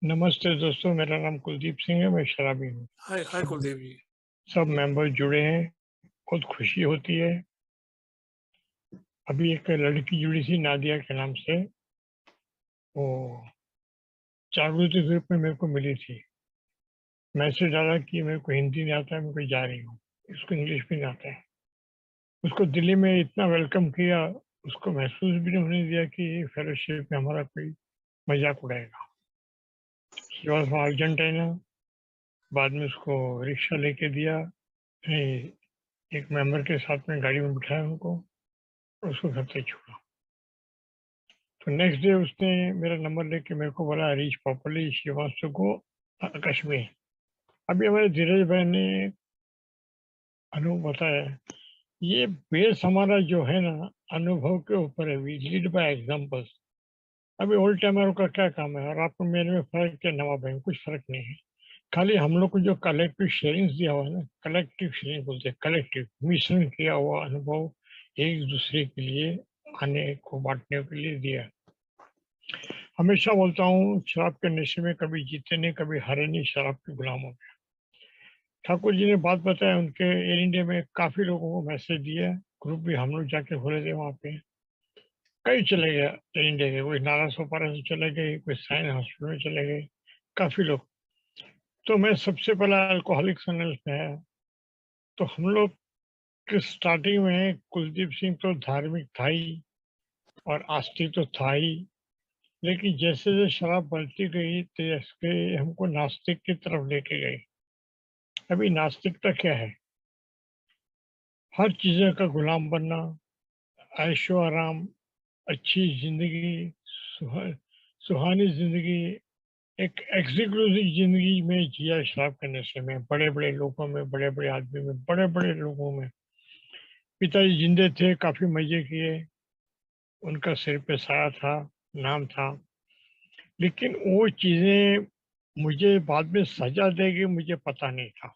नमस्ते दोस्तों, मेरा नाम कुलदीप सिंह है। मैं शराबी हूँ। हाय हाय सब कुलदीप जी। सब मेंबर जुड़े हैं। बहुत खुशी होती है। अभी एक लड़की जुड़ी थी नादिया के नाम से। वो जागृति ग्रुप में मेरे को मिली थी। मैसेज डाला कि मेरे को हिंदी नहीं आता है, मैं कोई जा रही हूँ। इसको इंग्लिश भी नहीं आता है। उसको दिल्ली में इतना वेलकम किया। उसको महसूस भी नहीं होने दिया कि फेलोशिप में हमारा कोई मजाक उड़ाएगा। She was from Argentina. बाद में उसको रिक्शा लेके दिया। एक मेंबर के साथ में गाड़ी में बिठाया उनको और उसको घर तक छोड़ा। तो नेक्स्ट डे उसने मेरा नंबर लेके मेरे को बोला, reach properly, she wants to go Kashmir. अभी हमारे धीरज भाई ने अनुभव बताया। ये बेस हमारा जो है ना, अनुभव के ऊपर है। We lead by examples. अभी ओल्ड टाइमर का क्या काम है, और आप मेरे में फर्क क्या, नवा भाई में कुछ फर्क नहीं है। खाली हम लोग को जो कलेक्टिव शेयरिंग दिया हुआ है ना, कलेक्टिव शेयरिंग बोलते हैं, कलेक्टिव मिश्रण किया हुआ अनुभव एक दूसरे के लिए आने को बांटने के लिए दिया। हमेशा बोलता हूँ, शराब के नशे में कभी जीते नहीं, कभी हारे नहीं, शराब के गुलाम हो गए। ठाकुर जी ने बात बताया, उनके एयर इंडिया में काफी लोगों को मैसेज दिया। ग्रुप भी हम लोग जाके खोले थे वहाँ पे। कई चले गए एयर इंडिया के, कोई नाला सोपारा से चले गए, कोई साइन हॉस्पिटल में चले गए, काफी लोग। तो मैं सबसे पहला अल्कोहलिक्स एनोनिमस में आया। तो हम लोग के स्टार्टिंग में कुलदीप सिंह तो धार्मिक था ही और आस्तिक तो था ही। लेकिन जैसे जैसे शराब बढ़ती गई तो इसके हमको नास्तिक की तरफ लेके गई। अभी नास्तिकता क्या है? हर चीज़ों का गुलाम बनना, ऐशो आराम, अच्छी जिंदगी, सुहा, सुहानी जिंदगी, एक एक्सक्लूसिव जिंदगी में जिया शराब के नशे में, बड़े बड़े लोगों में, बड़े बड़े आदमी में, बड़े बड़े लोगों में। पिताजी जिंदे थे, काफी मजे किए, उनका सिर पे साया था, नाम था। लेकिन वो चीजें मुझे बाद में सजा देगी, मुझे पता नहीं था।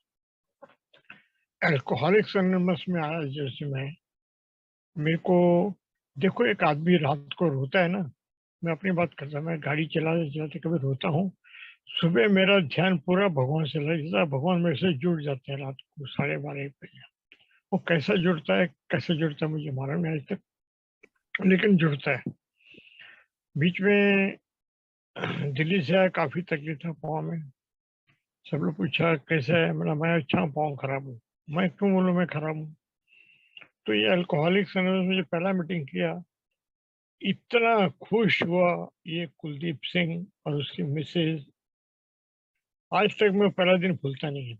अल्कोहलिक्स एनोनिमस में आया जैसे मेरे को, देखो, एक आदमी रात को रोता है ना। मैं अपनी बात करता हूँ, मैं गाड़ी चलाते चलाते कभी रोता हूँ। सुबह मेरा ध्यान पूरा भगवान से लग जाता है, भगवान मेरे से जुड़ जाते हैं रात को 12:30 बजे। वो कैसा जुड़ता है, कैसे जुड़ता है मुझे मालूम नहीं आज तक, लेकिन जुड़ता है। बीच में दिल्ली से आया, काफी तकलीफ था पाँव में। सब लोग पूछा कैसा है, मैं अच्छा हूँ, पाँव खराब हूँ। मैं क्यों बोलूँ मैं खराब हूँ? तो ये अल्कोहलिक्स एनोनिमस में जो पहला मीटिंग किया, इतना खुश हुआ ये कुलदीप सिंह और उसकी मिसेज। आज तक मैं पहला दिन भूलता नहीं है।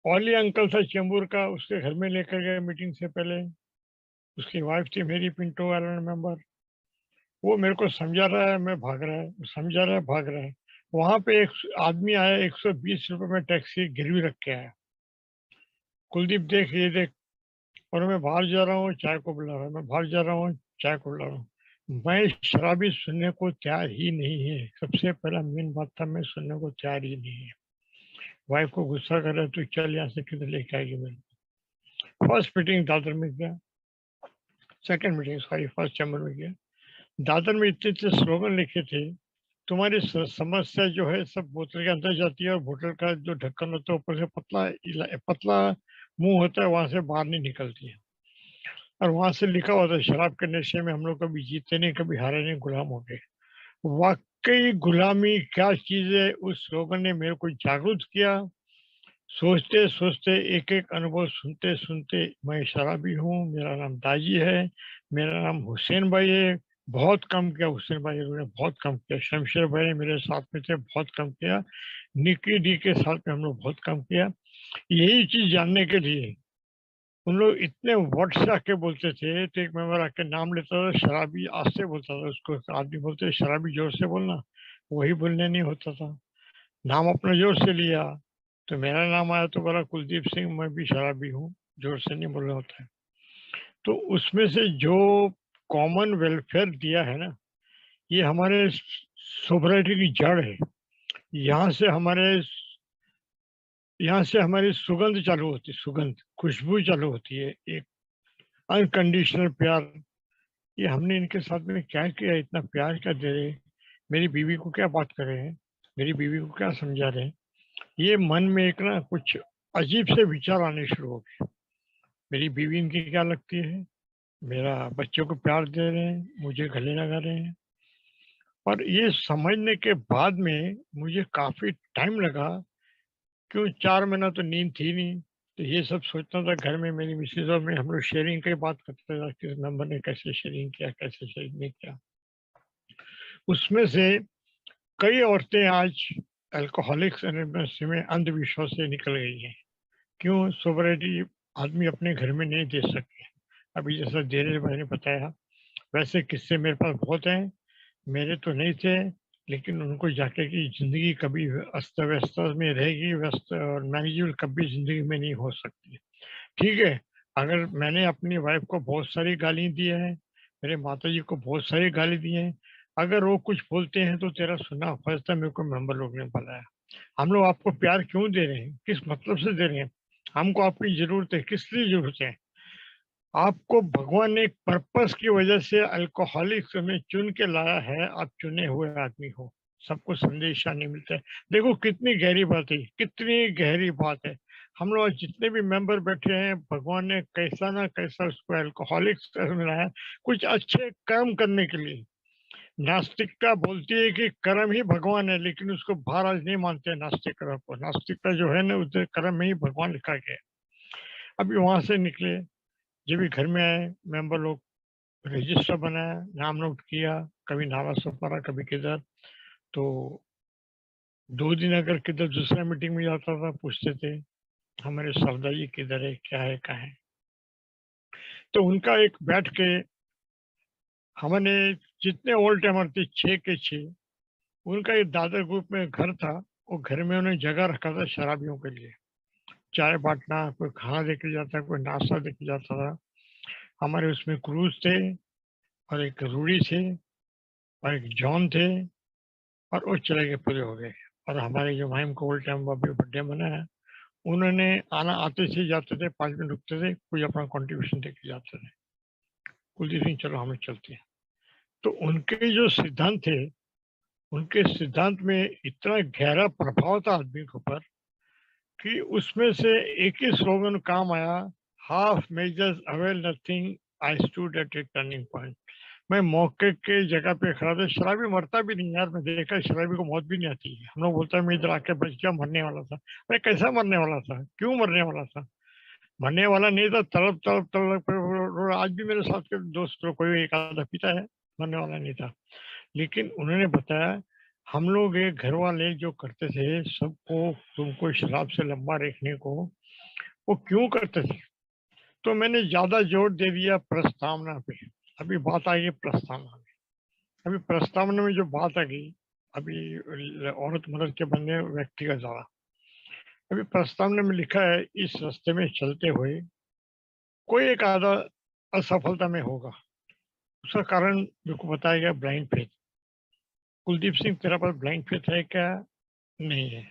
ओली अंकल था चेंबूर का, उसके घर में लेकर गए मीटिंग से पहले। उसकी वाइफ थी मेरी, पिंटो आइलैंड मेंबर। वो मेरे को समझा रहा है, मैं भाग रहा है, समझा रहा है, भाग रहा है। वहां पे एक आदमी आया, 120 रुपए में टैक्सी गिरवी रख के आया। कुलदीप देख, ये देख। और मैं बाहर जा रहा हूँ, चाय को बुला रहा हूँ, मैं बाहर जा रहा हूँ, चाय को बुला रहा हूँ। मैं शराबी सुनने को तैयार ही नहीं है। सबसे पहला मेन बात था, मैं सुनने को तैयार ही नहीं है। वाइफ को गुस्सा कर रहा है, तू चल यहाँ से, किधर लेके आएगी मेरे को। फर्स्ट मीटिंग दादर में गया, second meeting sorry first chamber में गया। दादर में इतने इतने स्लोगन लिखे थे, तुम्हारी समस्या जो है सब बोतल के अंदर जाती है, और बोतल का जो ढक्कन होता है ऊपर से पतला पतला मुंह होता है, वहां से बाहर नहीं निकलती है। और वहां से लिखा हुआ था, शराब के नशे में हम लोग कभी जीते नहीं, कभी हारे नहीं, गुलाम हो गए। वाकई गुलामी क्या चीज है, उस स्लोगन ने मेरे को जागरूक किया। सोचते सोचते एक एक अनुभव सुनते सुनते, मैं शराबी हूँ, मेरा नाम दाजी है, मेरा नाम हुसैन भाई है। बहुत कम किया हुसैन भाई ने, बहुत कम किया। शमशेर भाई ने मेरे साथ में थे, बहुत कम किया। निकी डी के साथ में हम लोग बहुत कम किया। यही चीज जानने के लिए उन लोग इतने वर्ड से आके बोलते थे। तो एक मेंबर आके नाम लेता था, शराबी आज से बोलता था उसको। आदमी बोलते शराबी जोर से बोलना, वही बोलने नहीं होता था। नाम अपना जोर से लिया, तो मेरा नाम आया तो बोला कुलदीप सिंह, मैं भी शराबी हूँ। जोर से नहीं बोलना होता है। तो उसमें से जो कॉमन वेलफेयर दिया है ना, ये हमारे सोसाइटी की जड़ है। यहाँ से हमारे यहाँ से हमारी सुगंध चालू होती है, सुगंध, खुशबू चालू होती है, एक अनकंडीशनल प्यार। ये हमने इनके साथ में क्या किया, इतना प्यार क्या दे रहे। मेरी बीवी को क्या बात कर रहे हैं, मेरी बीवी को क्या समझा रहे हैं। ये मन में एक ना कुछ अजीब से विचार आने शुरू हो गए। मेरी बीवी इनकी क्या लगती है, मेरा बच्चों को प्यार दे रहे हैं, मुझे गले लगा रहे हैं। और ये समझने के बाद में मुझे काफ़ी टाइम लगा, क्यों 4 महीना तो नींद थी नहीं। तो ये सब सोचता था घर में, मेरी मिसेज़ और मैं हम लोग शेयरिंग की बात करते थे, किस मेंबर ने कैसे शेयरिंग किया, कैसे शेयरिंग नहीं किया। उसमें से कई औरतें आज अल्कोहलिक्स एनोनिमस में अंधविश्वास से निकल गई हैं। क्यों? सोबरिटी आदमी अपने घर में नहीं दे सके। अभी जैसा धीरज भाई ने बताया, वैसे किस्से मेरे पास बहुत हैं। मेरे तो नहीं थे, लेकिन उनको जाके कि ज़िंदगी कभी अस्त-व्यस्त में रहेगी, व्यस्त और मैनेजेबल कभी ज़िंदगी में नहीं हो सकती। ठीक है, अगर मैंने अपनी वाइफ़ को बहुत सारी गाली दी हैं, मेरे माताजी को बहुत सारी गाली दी हैं, अगर वो कुछ बोलते हैं तो तेरा सुनना फ़र्ज़ था, मेरे को मेंबर लोग ने बुलाया। हम लोग आपको प्यार क्यों दे रहे हैं? किस मतलब से दे रहे हैं? हमको आपकी ज़रूरत है, किस लिए ज़रूरत है? आपको भगवान ने एक पर्पस की वजह से अल्कोहलिक्स में चुन के लाया है, आप चुने हुए आदमी हो। सबको संदेशा नहीं मिलता है। देखो कितनी गहरी बात है, कितनी गहरी बात है। हम लोग जितने भी मेंबर बैठे हैं, भगवान ने कैसा ना कैसा उसको अल्कोहलिक्स में लाया है, कुछ अच्छे कर्म करने के लिए। नास्तिकता बोलती है कि कर्म ही भगवान है, लेकिन उसको महाराज नहीं मानते नास्तिक कर्म को। नास्तिकता जो है ना, उसके कर्म में ही भगवान लिखा गया है। अभी वहां से निकले, जब भी घर में आए, मेंबर लोग रजिस्टर बनाया, नाम नोट किया, कभी नाला सफारा, कभी किधर। तो 2 दिन अगर किधर दूसरा मीटिंग में जाता था, पूछते थे हमारे सरदार जी किधर है, क्या है, कहाँ है। तो उनका एक बैठ के हमने, जितने ओल्ड टाइमर थे 6 के 6, उनका एक दादर ग्रुप में घर था। वो घर में उन्होंने जगह रखा था शराबियों के लिए, चाय बांटना, कोई खाना देके जाता, कोई नाश्ता देके जाता था। हमारे उसमें क्रूज थे, और एक रूडी थे, और एक जॉन थे, और वो चले गए, पूरे हो गए। और हमारे जो माइम को ओल्ड टाइम अभी बर्थडे मनाया, उन्होंने आना, आते से जाते थे, 5 मिनट रुकते थे, कोई अपना कंट्रीब्यूशन देके जाते थे। कुलदीप सिंह चलो हमें चलते हैं। तो उनके जो सिद्धांत थे, उनके सिद्धांत में इतना गहरा प्रभाव था आदमी के ऊपर, कि उसमें से एक ही स्लोगन काम आया, half measures avail nothing, I stood at A turning point. मैं मौके के जगह पे खड़ा था। शराबी मरता भी नहीं यार, मैं देखा शराबी को मौत भी नहीं आती है। हम लोग बोलता है मैं इधर आके बच गया, मरने वाला था। मैं कैसा मरने वाला था, क्यों मरने वाला था? मरने वाला नहीं था, तड़प तड़प तड़प आज भी मेरे साथ के दोस्त लोग कोई एक आधा पीता है, मरने वाला नहीं था। लेकिन उन्होंने बताया, हम लोग ये घर वाले जो करते थे सबको, तुमको शराब से लंबा रखने को, वो क्यों करते थे? तो मैंने ज्यादा जोर दे दिया प्रस्तावना पे। अभी बात आ गई प्रस्तावना में। अभी प्रस्तावना में जो बात आ गई, अभी औरत मर्द के बनने व्यक्तिगत ज्यादा। अभी प्रस्तावना में लिखा है, इस रास्ते में चलते हुए कोई एक आधा असफलता में होगा। उसका कारण मेरे को बताया गया, ब्लाइंड फेथ। कुलदीप सिंह, तेरा पास ब्लाइंड फेथ है क्या? नहीं है।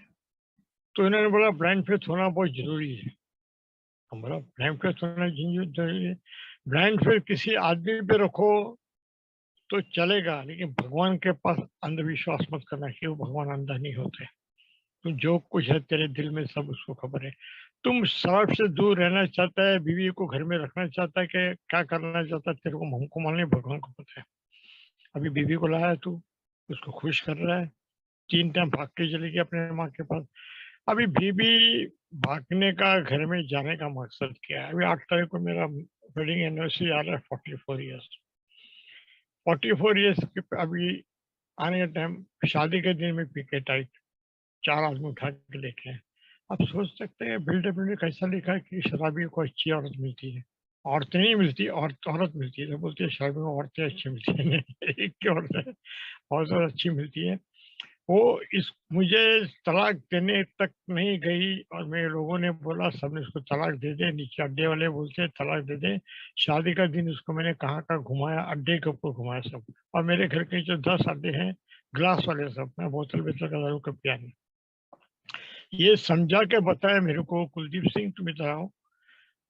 तो इन्होंने बोला ब्लाइंड फेथ होना बहुत जरूरी है। हम बोला ब्लाइंड फेथ होना जरूरी है। ब्लाइंड फेथ किसी आदमी पे रखो तो चलेगा, लेकिन भगवान के पास अंधविश्वास मत करना, कि वो भगवान अंधा नहीं होते। तुम जो कुछ है तेरे दिल में सब उसको खबर है। तुम शराब से दूर रहना चाहता है, बीवी को घर में रखना चाहता है, कि क्या करना चाहता है, तेरे को हमको मालूम नहीं, भगवान को पता है। अभी बीवी को लाया तू, उसको खुश कर रहा है, 3 टाइम भाग के चली गई अपने माँ के पास। अभी बीवी भागने का, घर में जाने का मकसद क्या है? अभी 8 तारीख को मेरा वेडिंग एनिवर्सरी आ रहा है, 44 ईयर्स। 44 ईयर्स के अभी आने का टाइम, शादी के दिन में पी के टाइट 4 आदमी उठा के लेके आए। आप सोच सकते हैं बिल्डअप में कैसा लिखा है कि शराबी को अच्छी औरत मिलती है। औरतें नहीं मिलती, औरत मिलती है। तो बोलती है शराबी को औरतें अच्छी मिलती है। नहीं, एक की औरत है, बहुत ज़्यादा अच्छी मिलती है। वो इस मुझे तलाक देने तक नहीं गई, और मेरे लोगों ने बोला, सबने उसको तलाक दे दे। नीचे अड्डे वाले बोलते हैं तलाक दे दे। शादी का दिन उसको मैंने कहाँ कहाँ घुमाया, अड्डे के ऊपर घुमाया सब। और मेरे घर के जो 10 अड्डे हैं, ग्लास वाले सब, मैं बोतल बेतल का दारू का पिया नहीं। ये समझा के बताया मेरे को, कुलदीप सिंह तुम इधर आओ,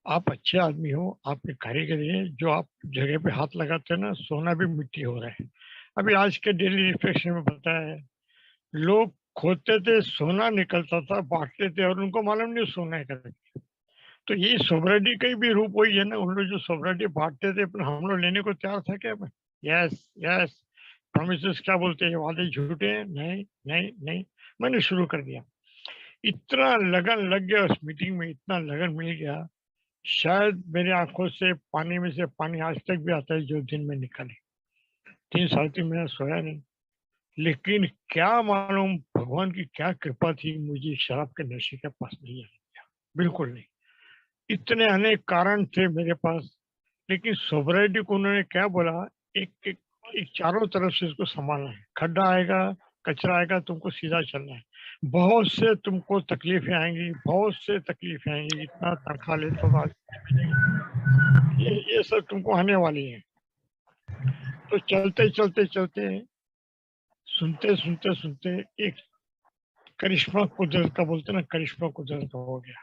आप अच्छे आदमी हो, आपके कारीगर है, जो आप जगह पे हाथ लगाते हैं ना, सोना भी मिट्टी हो रहा है। अभी आज के डेली रिफ्लेक्शन में पता है, लोग खोदते थे सोना निकलता था, बांटते थे और उनको मालूम नहीं सोना है करके। तो ये सोवरेटी का ही भी रूप वही है ना, उन लोग जो सोवरेटी बांटते थे पर हम लोग लेने को तैयार था क्या? यस यस, प्रोमिसेस क्या बोलते हैं, वादे झूठे हैं, नहीं नहीं नहीं। मैंने शुरू कर दिया, इतना लगन लग गया उस मीटिंग में, इतना लगन मिल गया, शायद मेरी आंखों से पानी में से पानी आज तक भी आता है जो दिन में निकले। 3 साढ़े 3 महीना सोया नहीं, लेकिन क्या मालूम भगवान की क्या कृपा थी, मुझे शराब के नशे के पास नहीं आने दिया, बिल्कुल नहीं। इतने अनेक कारण थे मेरे पास, लेकिन सोबराइटी को उन्होंने क्या बोला, एक एक, एक चारों तरफ से इसको संभालना है, खड्डा आएगा, कचरा आएगा, तुमको सीधा चलना है। बहुत से तुमको तकलीफें आएंगी, बहुत से तकलीफें आएंगी, इतना तनख्वाह लेते हो आज ये सब तुमको आने वाली है। तो चलते चलते चलते, सुनते सुनते सुनते एक करिश्मा कुदरत का, बोलते ना करिश्मा कुदरत का हो गया।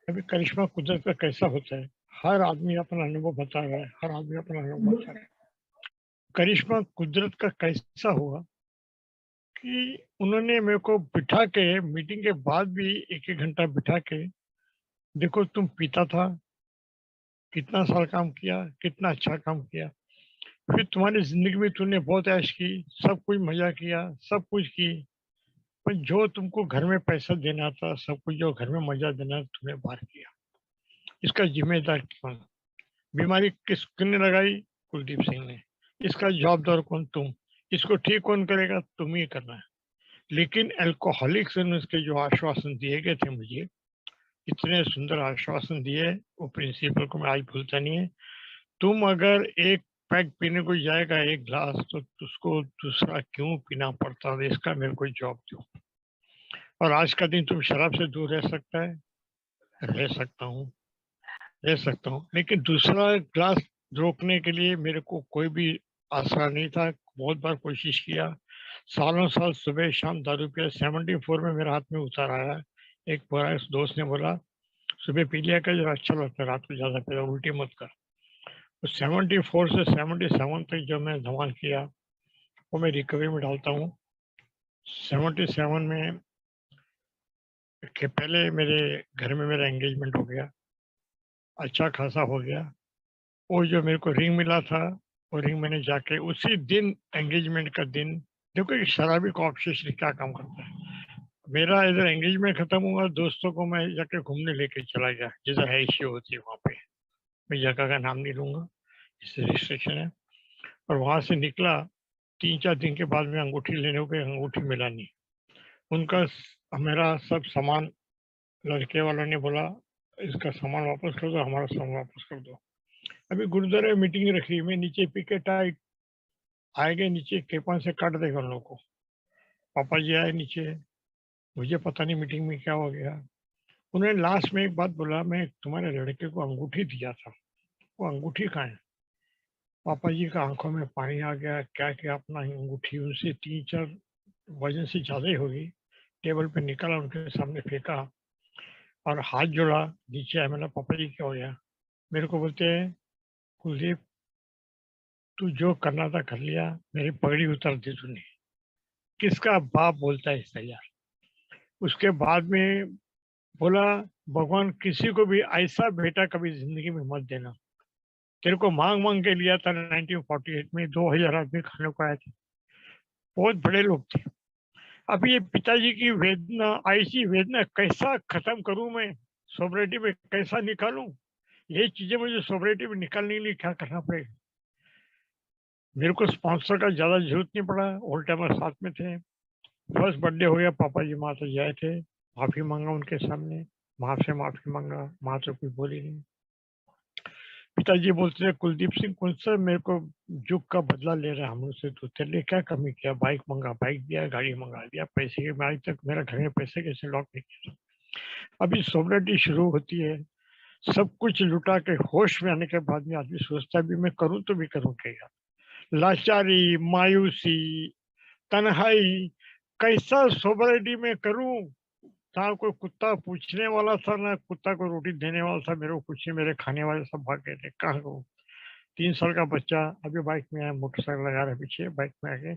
अभी करिश्मा कुदरत का कैसा होता है, हर आदमी अपना अनुभव बता रहा है, हर आदमी अपना अनुभव बता रहा है। करिश्मा कुदरत का कैसा हुआ कि उन्होंने मेरे को बिठा के, मीटिंग के बाद भी एक एक घंटा बिठा के, देखो तुम पीता था, कितना साल काम किया, कितना अच्छा काम किया, फिर तुम्हारी जिंदगी में तूने बहुत ऐश की, सब कुछ मजा किया, सब कुछ की, पर जो तुमको घर में पैसा देना था, सब कुछ जो घर में मजा देना था, तुमने बाहर किया। इसका जिम्मेदार कौन? बीमारी किसने लगाई? कुलदीप सिंह ने। इसका जवाबदार कौन? तुम। इसको ठीक कौन करेगा? तुम ही करना है। लेकिन अल्कोहलिक्स ने उसके जो आश्वासन दिए गए थे मुझे, इतने सुंदर आश्वासन दिए, वो प्रिंसिपल को मैं आज भूलता नहीं है। तुम अगर एक पैक पीने को जाएगा, एक ग्लास, तो उसको दूसरा क्यों पीना पड़ता है? इसका मेरे को जवाब दो। और आज का दिन तुम शराब से दूर रह सकता है? रह सकता हूँ, रह सकता हूँ, लेकिन दूसरा ग्लास रोकने के लिए मेरे को कोई भी आसरा नहीं था। बहुत बार कोशिश किया, सालों साल सुबह शाम दारू पिया। 74 में मेरे हाथ में उतार आया। एक बार दोस्त ने बोला, सुबह पी लिया कर, जरा अच्छा लगता है, रात को ज्यादा पिया, उल्टी मत कर। तो 74 से 77 तक जो मैं धमाल किया, वो मैं रिकवरी में डालता हूँ। 77 में के पहले मेरे घर में मेरा एंगेजमेंट हो गया, अच्छा खासा हो गया। वो जो मेरे को रिंग मिला था, वो रिंग मैंने जाके उसी दिन, एंगेजमेंट का दिन, देखो ये शराबी को ऑब्सेशन क्या काम करता है। मेरा इधर एंगेजमेंट खत्म हुआ, दोस्तों को मैं जाके घूमने लेके चला गया, जिधर है इश्यू होती है वहाँ पे, मैं जगह का नाम नहीं लूंगा, इससे रिस्ट्रिक्शन है। और वहां से निकला, 3 4 दिन के बाद में अंगूठी लेने को गए, अंगूठी मिला नहीं। उनका मेरा सब सामान, लड़के वालों ने बोला इसका सामान वापस कर दो, हमारा सामान वापस कर दो। अभी गुरुद्वारे में मीटिंग रखी, मैं नीचे पिकेट आएंगे, नीचे कृपा से काट देगा उन लोगों को। पापा जी आए नीचे, मुझे पता नहीं मीटिंग में क्या हो गया। उन्होंने लास्ट में एक बात बोला, मैं तुम्हारे लड़के को अंगूठी दिया था, वो अंगूठी कहाँ है? पापा जी का आंखों में पानी आ गया, क्या क्या अपना अंगूठी उनसे 3 4 वजन से ज्यादा ही होगी, टेबल पे निकाला, उनके सामने फेंका और हाथ जोड़ा, नीचे आया। मैंने पापा जी क्या हो गया? मेरे को बोलते हैं, कुलदीप तू जो करना था कर लिया, मेरी पगड़ी उतार दी तूने। किसका बाप बोलता है ऐसा यार? उसके बाद में बोला, भगवान किसी को भी ऐसा बेटा कभी जिंदगी में मत देना। तेरे को मांग मांग के लिया था 1948 में, 2000 आदमी खाने को आए थे, बहुत बड़े लोग थे। अभी ये पिताजी की वेदना, ऐसी वेदना कैसा खत्म करूं मैं, सोबरिटी में कैसा निकालूं? ये चीजें मुझे सोबरिटी में निकालने के लिए क्या करना पड़ेगा? मेरे को स्पॉन्सर का ज्यादा जरूरत नहीं पड़ा, ऑल टाइमर साथ में थे। फर्स्ट बर्थडे हो गया, पापा जी माता जी आए थे, माफी मांगा उनके सामने, माँ से माफी मांगा, माँ तो कुछ बोली नहीं। पिताजी बोलते थे, कुलदीप सिंह कौन सा मेरे को जुग का बदला ले रहा है हम लोग से, तो तेरे लिए क्या कमी किया? बाइक मंगा, बाइक दिया, गाड़ी मंगा दिया, पैसे के, मैं आज तक मेरा घर में पैसे कैसे लॉक नहीं किया। अभी सोबरिटी शुरू होती है, सब कुछ लुटा के होश में आने के बाद में आदमी सोचता है, भी मैं करूं तो भी करूं क्या? लाचारी, मायूसी, तन्हाई, कैसा सोबरिटी में करूं? ना कोई कुत्ता पूछने वाला था, ना कुत्ता को रोटी देने वाला था, मेरे को कुछ नहीं, मेरे खाने वाले सब भाग गए थे, कहाँ को? 3 साल का बच्चा अभी बाइक में आया, मोटरसाइकिल लगा रहा है पीछे, बाइक में आके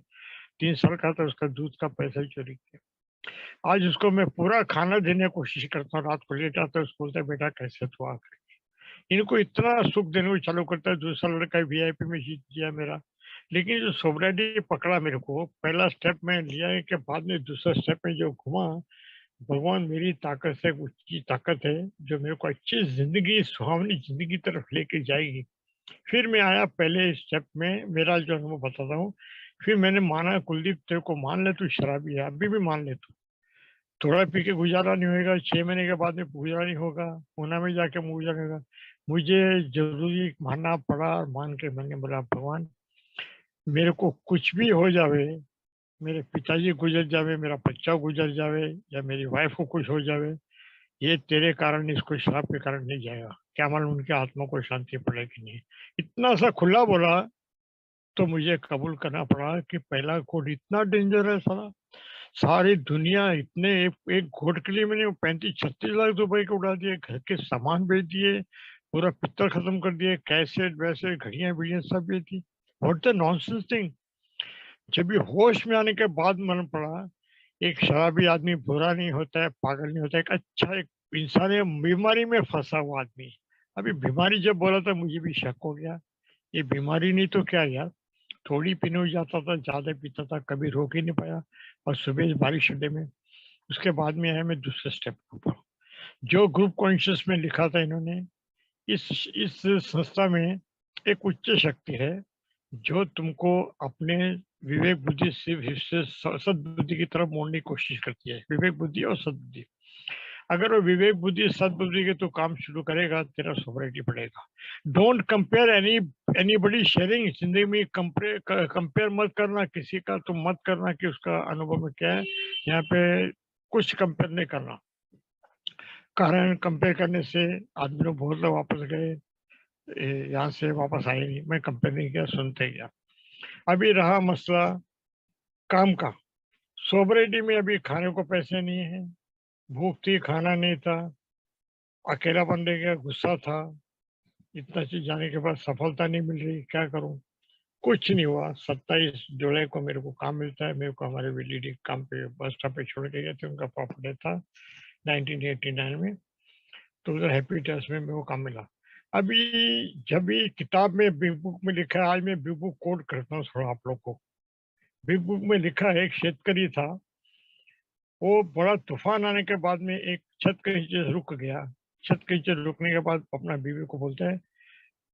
3 साल का था, उसका दूध का पैसा ही चोरी किया। आज उसको मैं पूरा खाना देने की कोशिश करता हूँ, रात को लेट आता है, उसको बोलता है बेटा कैसे तू आ गया? इनको इतना सुख देने को चालू करता है। दूसरा लड़का वीआईपी में जीत गया मेरा। लेकिन जो सोब्रिटी पकड़ा मेरे को, पहला स्टेप मैं लिया के बाद में दूसरा स्टेप में जो घुमा, भगवान मेरी ताकत से ऊँची ताकत है जो मेरे को अच्छी ज़िंदगी, सुहावनी ज़िंदगी की तरफ लेके जाएगी। फिर मैं आया पहले स्टेप में, मेरा जो अनुभव बताता हूँ। फिर मैंने माना कुलदीप तेरे को मान ले तू शराबी है, अभी भी मान ले तू। थोड़ा पी के गुज़ारा नहीं होएगा, 6 महीने के बाद में गुज़ारा नहीं होगा, पूना में जाके गुज़ारा नहीं होगा। मुझे ज़रूरी मानना पड़ा और मान के मैंने बोला भगवान मेरे को कुछ भी हो जावे, मेरे पिताजी गुज़र जावे, मेरा बच्चा गुज़र जावे या मेरी वाइफ़ को कुछ हो जावे, ये तेरे कारण, इसको शराब के कारण नहीं जाएगा। क्या मालूम उनकी आत्मा को शांति पड़े कि नहीं। इतना सा खुला बोला तो मुझे कबूल करना पड़ा कि पहला कोड इतना डेंजर है साला। सारी दुनिया इतने एक घोट के लिए मैंने 35-36 लाख रुपए के उड़ा दिए, घर के सामान बेच दिए, पूरा पित्तल खत्म कर दिए, कैसेट वैसे घड़ियां बिड़ियां सब बेच दी। What the nonsense thing. जब ये होश में आने के बाद मालूम पड़ा एक शराबी आदमी बुरा नहीं होता है, पागल नहीं होता है, एक अच्छा एक इंसान है, बीमारी में फंसा हुआ आदमी। अभी बीमारी जब बोला था मुझे भी शक हो गया, ये बीमारी नहीं तो क्या यार। थोड़ी पीने हो जाता था, ज्यादा पीता था, कभी रोक ही नहीं पाया। और सुबह बारिश अड्डे में, उसके बाद में आया मैं दूसरे स्टेप के ऊपर। जो ग्रुप कॉन्शियस में लिखा था इन्होंने, इस संस्था में एक उच्च शक्ति है जो तुमको अपने विवेक बुद्धि से हिस्से सद्बुद्धि की तरफ मोड़ने की कोशिश करती है। विवेक बुद्धि और सद्बुद्धि, अगर वो विवेक बुद्धि सद्बुद्धि के तो काम शुरू करेगा, तेरा सोवरेटी बढ़ेगा। Don't compare anybody sharing. जिंदगी में कंपेयर मत करना किसी का, तो मत करना कि उसका अनुभव में क्या है। यहाँ पे कुछ कंपेयर नहीं करना, कारण कंपेयर करने से आदमी लोग बहुत लोग वापस गए, यहाँ से वापस आए नहीं। मैं कंपेयर नहीं किया, सुनते गया। अभी रहा मसला काम का। सोबरिटी में अभी खाने को पैसे नहीं है, भूख थी, खाना नहीं था, अकेला बनने का गुस्सा था, इतना चीज जाने के बाद सफलता नहीं मिल रही, क्या करूं। कुछ नहीं हुआ। 27 जुलाई को मेरे को काम मिलता है। मेरे को हमारे वीडीडी काम पे बस स्टॉप पे छोड़ के गए थे, उनका प्रॉपर्टी था 1989 में। तो उधर हैप्पी टेस्ट में मेरे को काम मिला। अभी जब भी किताब में बिग बुक में लिखा है, आज मैं बिग बुक कोट करता हूँ थोड़ा आप लोग को। बिग बुक में लिखा है एक शेतकरी था, वो बड़ा तूफान आने के बाद में एक छत के नीचे रुक गया। छत के नीचे रुकने के बाद अपना बीवी को बोलता है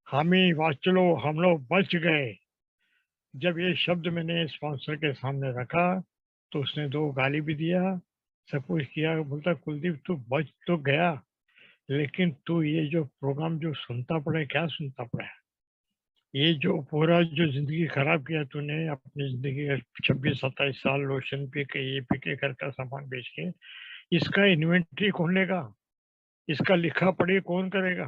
हामी वाच चलो हम लोग बच गए। जब ये शब्द मैंने स्पॉन्सर के सामने रखा तो उसने 2 गाली भी दिया, सब कुछ किया। बोलता कुलदीप तू बच तो गया, लेकिन तू ये जो प्रोग्राम जो सुनता पड़ा है, क्या सुनता पड़ा है? ये जो पूरा जो जिंदगी खराब किया तूने अपनी जिंदगी का 26-27 साल लोशन पी के, ये पी के, घर का सामान बेच के, इसका इन्वेंटरी कौन लेगा? इसका लिखा पढ़ी कौन करेगा?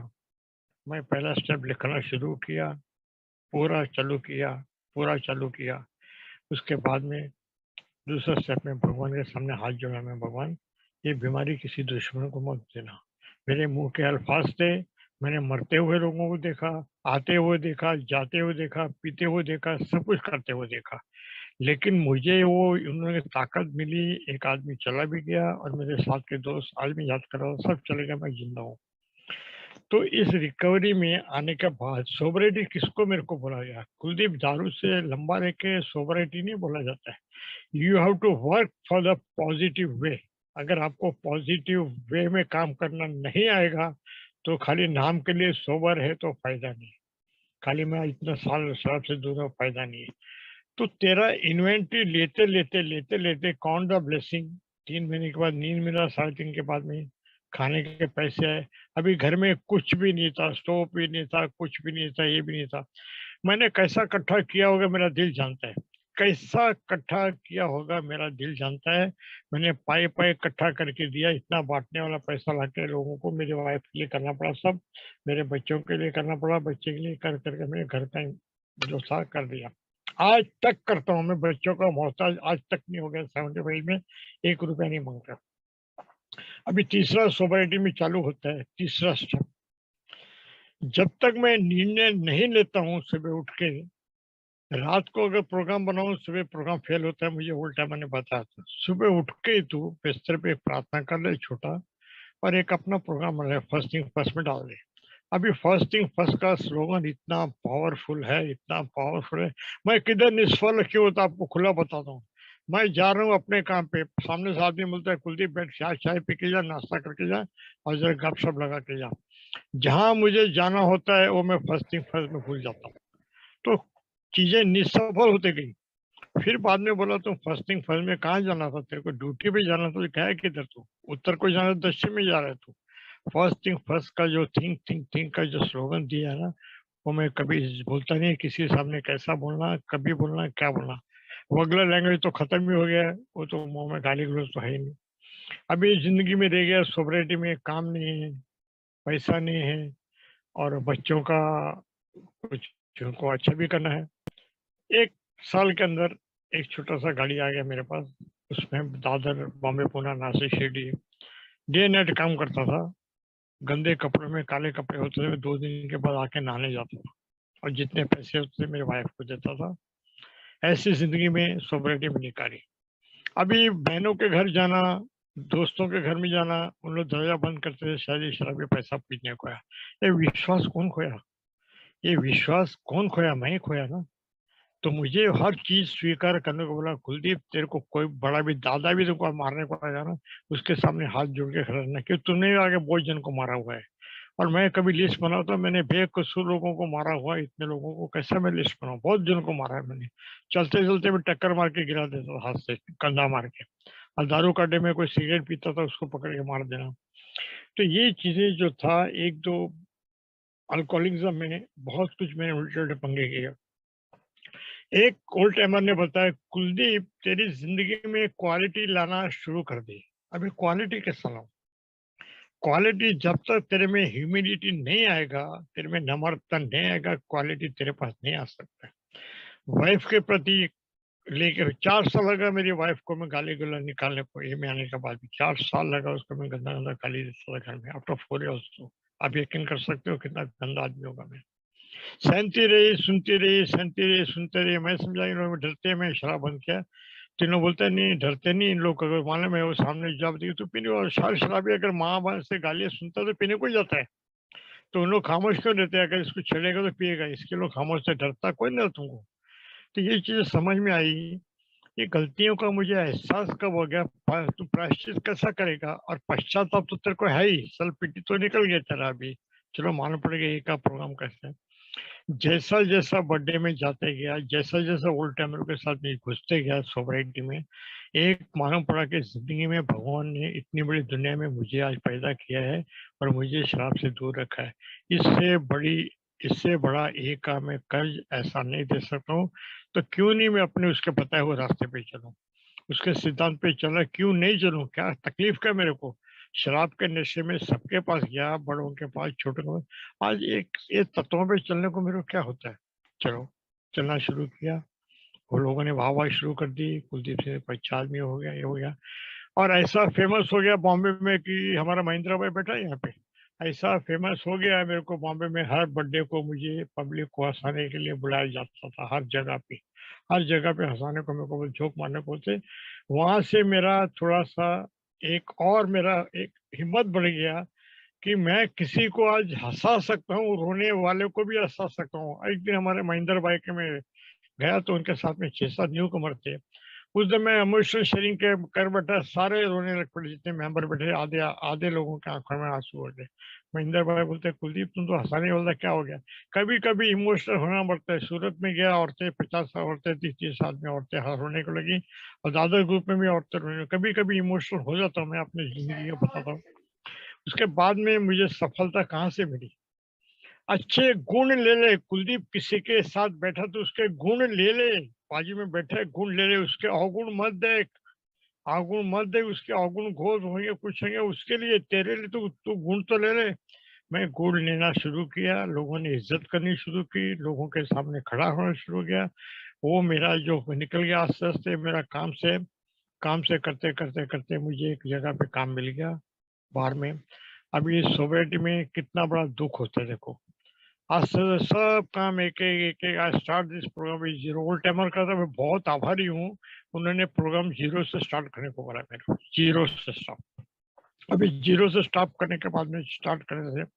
मैं पहला स्टेप लिखना शुरू किया, पूरा चालू किया, पूरा चालू किया। उसके बाद में दूसरा स्टेप में भगवान के सामने हाथ जोड़ा। मैं भगवान ये बीमारी किसी दुश्मन को मत देना। मेरे मुंह के अल्फाज थे, मैंने मरते हुए लोगों को देखा, आते हुए देखा, जाते हुए देखा, पीते हुए देखा, सब कुछ करते हुए देखा। लेकिन मुझे वो उन्होंने ताकत मिली। एक आदमी चला भी गया और मेरे साथ के दोस्त आज भी याद कर रहा हूँ, सब चले गए, मैं जिंदा हूँ। तो इस रिकवरी में आने के बाद सोबरिटी किसको मेरे को बोला गया? कुलदीप दारू से लंबा रह के सोबरिटी नहीं बोला जाता है। You have to work for the positive way. अगर आपको पॉजिटिव वे में काम करना नहीं आएगा तो खाली नाम के लिए सोबर है तो फायदा नहीं। खाली मैं इतना साल शराब से दूर हूँ, फायदा नहीं है। तो तेरा इन्वेंट्री लेते लेते लेते लेते काउंट द ब्लेसिंग। 3 महीने के बाद नींद मिला, 3.5 के बाद में खाने के पैसे आए। अभी घर में कुछ भी नहीं था, स्टोव भी नहीं था, कुछ भी नहीं था, ये भी नहीं था। मैंने कैसा इकट्ठा किया होगा मेरा दिल जानता है, कैसा इकट्ठा किया होगा मेरा दिल जानता है। मैंने पाए पाए इकट्ठा करके दिया। इतना बांटने वाला पैसा लाके लोगों को मेरे वाइफ के लिए करना पड़ा, सब मेरे बच्चों के लिए करना पड़ा, बच्चे के लिए कर करके मैंने घर का जो था कर दिया। आज तक करता हूँ मैं, बच्चों का मोहताज आज तक नहीं हो गया। 75 में 1 रुपया नहीं मांगता। अभी तीसरा सोसाइटी में चालू होता है, तीसरा स्टेप। जब तक मैं निर्णय नहीं लेता हूँ सुबह उठ के, रात को अगर प्रोग्राम बनाऊँ, सुबह प्रोग्राम फेल होता है, मुझे उल्टा मैंने बताया था। सुबह उठ के ही तू बिस्तर पे प्रार्थना कर ले छोटा, और एक अपना प्रोग्राम बना ले, फर्स्ट थिंग फर्स्ट में डाल दे। अभी फर्स्ट थिंग फर्स्ट का स्लोगन इतना पावरफुल है, इतना पावरफुल है। मैं किधर निष्फल क्यों होता आपको खुला बताता हूँ। मैं जा रहा हूँ अपने काम पे, सामने से आदमी बोलता है कुलदीप बैठ चाय चाय पी के जा, नाश्ता करके जा और जरा गपशप लगा के जा। जहां मुझे जाना होता है वो मैं फर्स्ट थिंग फर्स्ट में भूल जाता हूँ। तो चीजें निसफल होते गई। फिर बाद में बोला तुम फर्स्ट थिंग फर्स्ट में कहाँ जाना था, तेरे को ड्यूटी पे जाना था, तो क्या है किधर तू उत्तर को जाना, दक्षिण में जा रहा है तू। फर्स्ट थिंग फर्स्ट का जो थिंक थिंक थिंक का जो स्लोगन दिया है ना, वो मैं कभी बोलता नहीं किसी के सामने, कैसा बोलना, कभी बोलना, क्या बोलना। वगलर लैंग्वेज तो खत्म ही हो गया है, वो तो मुंह में गाली गलौज तो है ही नहीं। अभी जिंदगी में रह गया सोबरिटी में, काम नहीं है, पैसा नहीं है, और बच्चों का कुछ उनको अच्छा भी करना है। एक साल के अंदर एक छोटा सा गाड़ी आ गया मेरे पास, उसमें दादर बॉम्बे पुणे नासिक शिरडी डे नाइट काम करता था। गंदे कपड़ों में, काले कपड़े होते थे, 2 दिन के बाद आके नहाने जाता था, और जितने पैसे होते थे मेरी वाइफ को देता था। ऐसी जिंदगी में सोबरिटी में निकाली। अभी बहनों के घर जाना, दोस्तों के घर में जाना, उन लोग दरवाजा बंद करते थे, शायद शराबी पैसा पीने को आया। ये विश्वास कौन खोया? ये विश्वास कौन खोया? मैं ही खोया ना। तो मुझे हर चीज स्वीकार करने को बोला, कुलदीप तेरे को कोई बड़ा भी दादा भी तुमको मारने को आया ना, उसके सामने हाथ जोड़ के खड़ा रहना, क्योंकि तुमने आगे बहुत जन को मारा हुआ है। और मैं कभी लिस्ट बनाता हूँ, मैंने बेकसूर लोगों को मारा हुआ है, इतने लोगों को कैसे मैं लिस्ट बनाऊं, बहुत जन को मारा है मैंने। चलते चलते भी टक्कर मार के गिरा देता था हाथ से, कंधा मार के। और दारू का अड्डे में कोई सिगरेट पीता था, उसको पकड़ के मार देना। तो ये चीजें जो था, एक दो अल्कोहलिज्म में बहुत कुछ मैंने उल्टे उल्टे पंगे किए। एक ओल्ड टाइमर ने बताया, कुलदीप तेरी जिंदगी में क्वालिटी लाना शुरू कर दी। अभी क्वालिटी कैसा लाऊं? क्वालिटी जब तक तेरे में ह्यूमिडिटी नहीं आएगा, तेरे में नम्रता नहीं आएगा, क्वालिटी तेरे पास नहीं आ सकता। वाइफ के प्रति लेके 4 साल लगा मेरी वाइफ को मैं गाली गलौज निकालने को, ये में आने के बाद भी 4 साल लगा उसको, मैं गंदा गंदा गाली देता था घर में, आफ्टर 4 इयर्स। तो आप यकीन कर सकते हो कितना गंदा आदमी होगा मैं। सहती रही, सुनती रही, सहती रही, सुनते रही। मैं समझा इन लोग डरते हैं, मैं शराब बंद किया। तो इन लोग बोलते हैं नहीं डरते नहीं, इन लोग अगर मालूम है वो सामने जब दी तो पीने, और शराबी अगर माँ बाप से गालियां सुनता है तो पीने को ही जाता है। तो उन लोग खामोश क्यों रहते हैं? अगर इसको छेड़ेगा तो पिएगा, इसके लोग खामोश से, डरता कोई नहीं तुमको। तो ये चीजें समझ में आई। ये गलतियों का मुझे एहसास कब हो गया, तू प्रायश्चित कैसा करेगा, और पश्चाताप तो तेरे को है ही, सेल्फ पिटी तो निकल गया तेरा अभी। चलो मालूम पड़ेगा ये का प्रोग्राम कैसे है। जैसा जैसा बर्थडे में जाते गया, जैसा जैसा ओल्ड टाइमर के साथ में घुसते गया सोसाइटी में, एक मालूम पड़ा कि जिंदगी में भगवान ने इतनी बड़ी दुनिया में मुझे आज पैदा किया है, और मुझे शराब से दूर रखा है। इससे बड़ी, इससे बड़ा एक काम मैं कर्ज ऐसा नहीं दे सकता हूँ। तो क्यों नहीं मैं अपने उसके बताए हुए रास्ते पे चलूं, उसके सिद्धांत पे चला क्यों नहीं चलूं? क्या तकलीफ क्या मेरे को? शराब के नशे में सबके पास गया, बड़ों के पास, छोटे के पास। आज एक ये तत्वों पे चलने को मेरे को क्या होता है? चलो, चलना शुरू किया। वो लोगों ने वाह वाह शुरू कर दी, कुलदीप सिंह अच्छा आदमी हो गया, ये हो गया। और ऐसा फेमस हो गया बॉम्बे में कि हमारा महेंद्र भाई बैठा है यहाँ पे, ऐसा फेमस हो गया है मेरे को बॉम्बे में, हर बर्थडे को मुझे पब्लिक को हंसाने के लिए बुलाया जाता था, हर जगह पे, हर जगह पे हंसाने को, मेरे को जोक मारने को बोलते। वहां से मेरा थोड़ा सा एक और मेरा एक हिम्मत बढ़ गया कि मैं किसी को आज हंसा सकता हूँ, रोने वाले को भी हंसा सकता हूँ। एक दिन हमारे महेंद्र भाई के में गया तो उनके साथ में 6-7 न्यू कमर थे। उस दिन मैं इमोशनल शेयरिंग के कर बैठा, सारे रोने लग पड़े, जितने मेंबर बैठे, आधे आधे लोगों के आंखों में आंसू हो गए। महेंद्र भाई बोलते कुलदीप तुम तो हंसाने वाला, क्या हो गया? कभी कभी इमोशनल होना पड़ता है। सूरत में गया, औरतें 50 औरतें, 30-30 आदमी औरतें रोने को लगी, और दादर ग्रुप में भी औरतें रोने, कभी कभी इमोशनल हो जाता हूँ मैं, अपनी जिंदगी का बताता हूँ। उसके बाद में मुझे सफलता कहाँ से मिली? अच्छे गुण ले ले कुलदीप, किसी के साथ बैठा तो उसके गुण ले ले, बाजू में बैठे गुण ले ले, उसके अवगुण मत देख। अवगुण मत देख, उसके अवगुण घोष होंगे, कुछ होंगे, उसके लिए तेरे लिए तो तू गुण तो ले ले। मैं गुण लेना शुरू किया, लोगों ने इज्जत करनी शुरू की, लोगों के सामने खड़ा होना शुरू किया। वो मेरा जो निकल गया आस्ते आस्ते मेरा काम से करते करते करते मुझे एक जगह पे काम मिल गया बाहर में। अब ये सोसाइटी में कितना बड़ा दुख होता है देखो। आज से सब काम एक-एक I start this programme with zero. Old timer का तो मैं बहुत आभारी हूँ, उन्होंने प्रोग्राम ज़ीरो से स्टार्ट करने को बोला मेरे को, ज़ीरो से स्टार्ट। अभी ज़ीरो से स्टार्ट करने के बाद में स्टार्ट करने से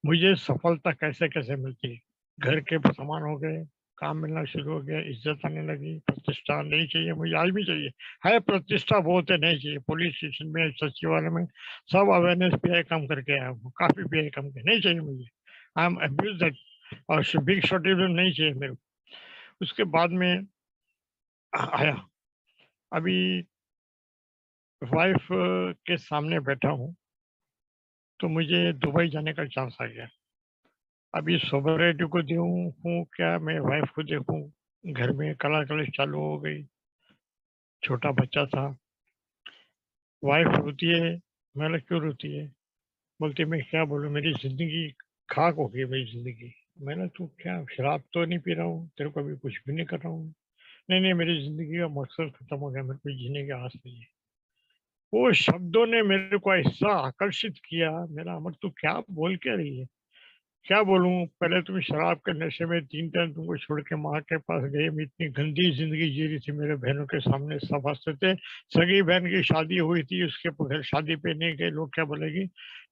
मुझे सफलता कैसे-कैसे मिलती है। घर के सामान हो गए, काम मिलना शुरू हो गया, इज़्ज़त आने लगी, प्रतिष्ठा नहीं चाहिए मुझे, आज भी चाहिए। है प्रतिष्ठा बहुत है, नहीं चाहिए। पुलिस स्टेशन में, सचिवालय में सब अवेयरनेस पीआई काम करके आया हूँ, काफ़ी पीआई काम किया, नहीं चाहिए मुझे। आई एम अब्यूज़ दैट और बिग सर्टिफ़िकेट नहीं चाहिए मेरे को। उसके बाद में आया, अभी वाइफ़ के सामने बैठा हूँ, तो मुझे दुबई जाने का चांस आ गया। अभी सोबरिटी को देखूँ क्या मैं वाइफ को देखूँ? घर में कला-कलश चालू हो गई, छोटा बच्चा था, वाइफ रोती है, मैंने क्यों रोती है? बोलती है मैं क्या बोलूँ मेरी ज़िंदगी खाक हो गई मेरी ज़िंदगी। मैंने तू क्या शराब तो नहीं पी रहा हूँ, तेरे को अभी कुछ भी नहीं कर रहा हूँ। नहीं, नहीं मेरी ज़िंदगी का मकसद खत्म हो गया, मेरे को जीने की आस नहीं है। वो शब्दों ने मेरे को ऐसा आकर्षित किया, मेरा अमर तू क्या बोल क्या रही है? क्या बोलूँ? पहले तुम शराब के नशे में 3 टाइम तुमको छोड़ के माँ के पास गए। मैं इतनी गंदी ज़िंदगी जी रही थी, मेरे बहनों के सामने सब हँसते थे। सगी बहन की शादी हुई थी, उसके बगैर शादी पे नहीं गए, लोग क्या बोलेंगे,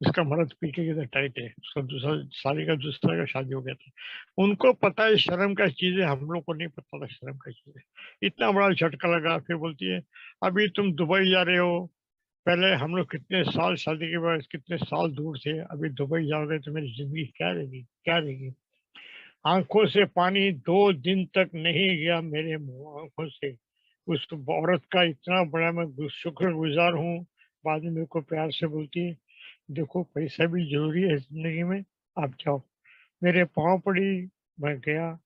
इसका मर्द पी के किधर टाइट है। उसका दूसरा साली का दूसरा का शादी हो गया था। उनको पता है शर्म क्या चीज़ है, हम लोग को नहीं पता था शर्म क्या चीज़ है। इतना बड़ा झटका लगा, फिर बोलती है, "अभी तुम दुबई जा रहे हो, पहले हम लोग कितने साल शादी के बाद कितने साल दूर थे, अभी दुबई जाओगे तो मेरी ज़िंदगी क्या रहेगी, क्या रहेगी?" आँखों से पानी 2 दिन तक नहीं गया मेरे मुँह आँखों से। उस औरत का इतना बड़ा मैं शुक्रगुज़ार हूँ। बाद में मेरे को प्यार से बोलती है, "देखो पैसा भी ज़रूरी है ज़िंदगी में, आप जाओ।" मेरे पाँव पड़ी, मैं गया,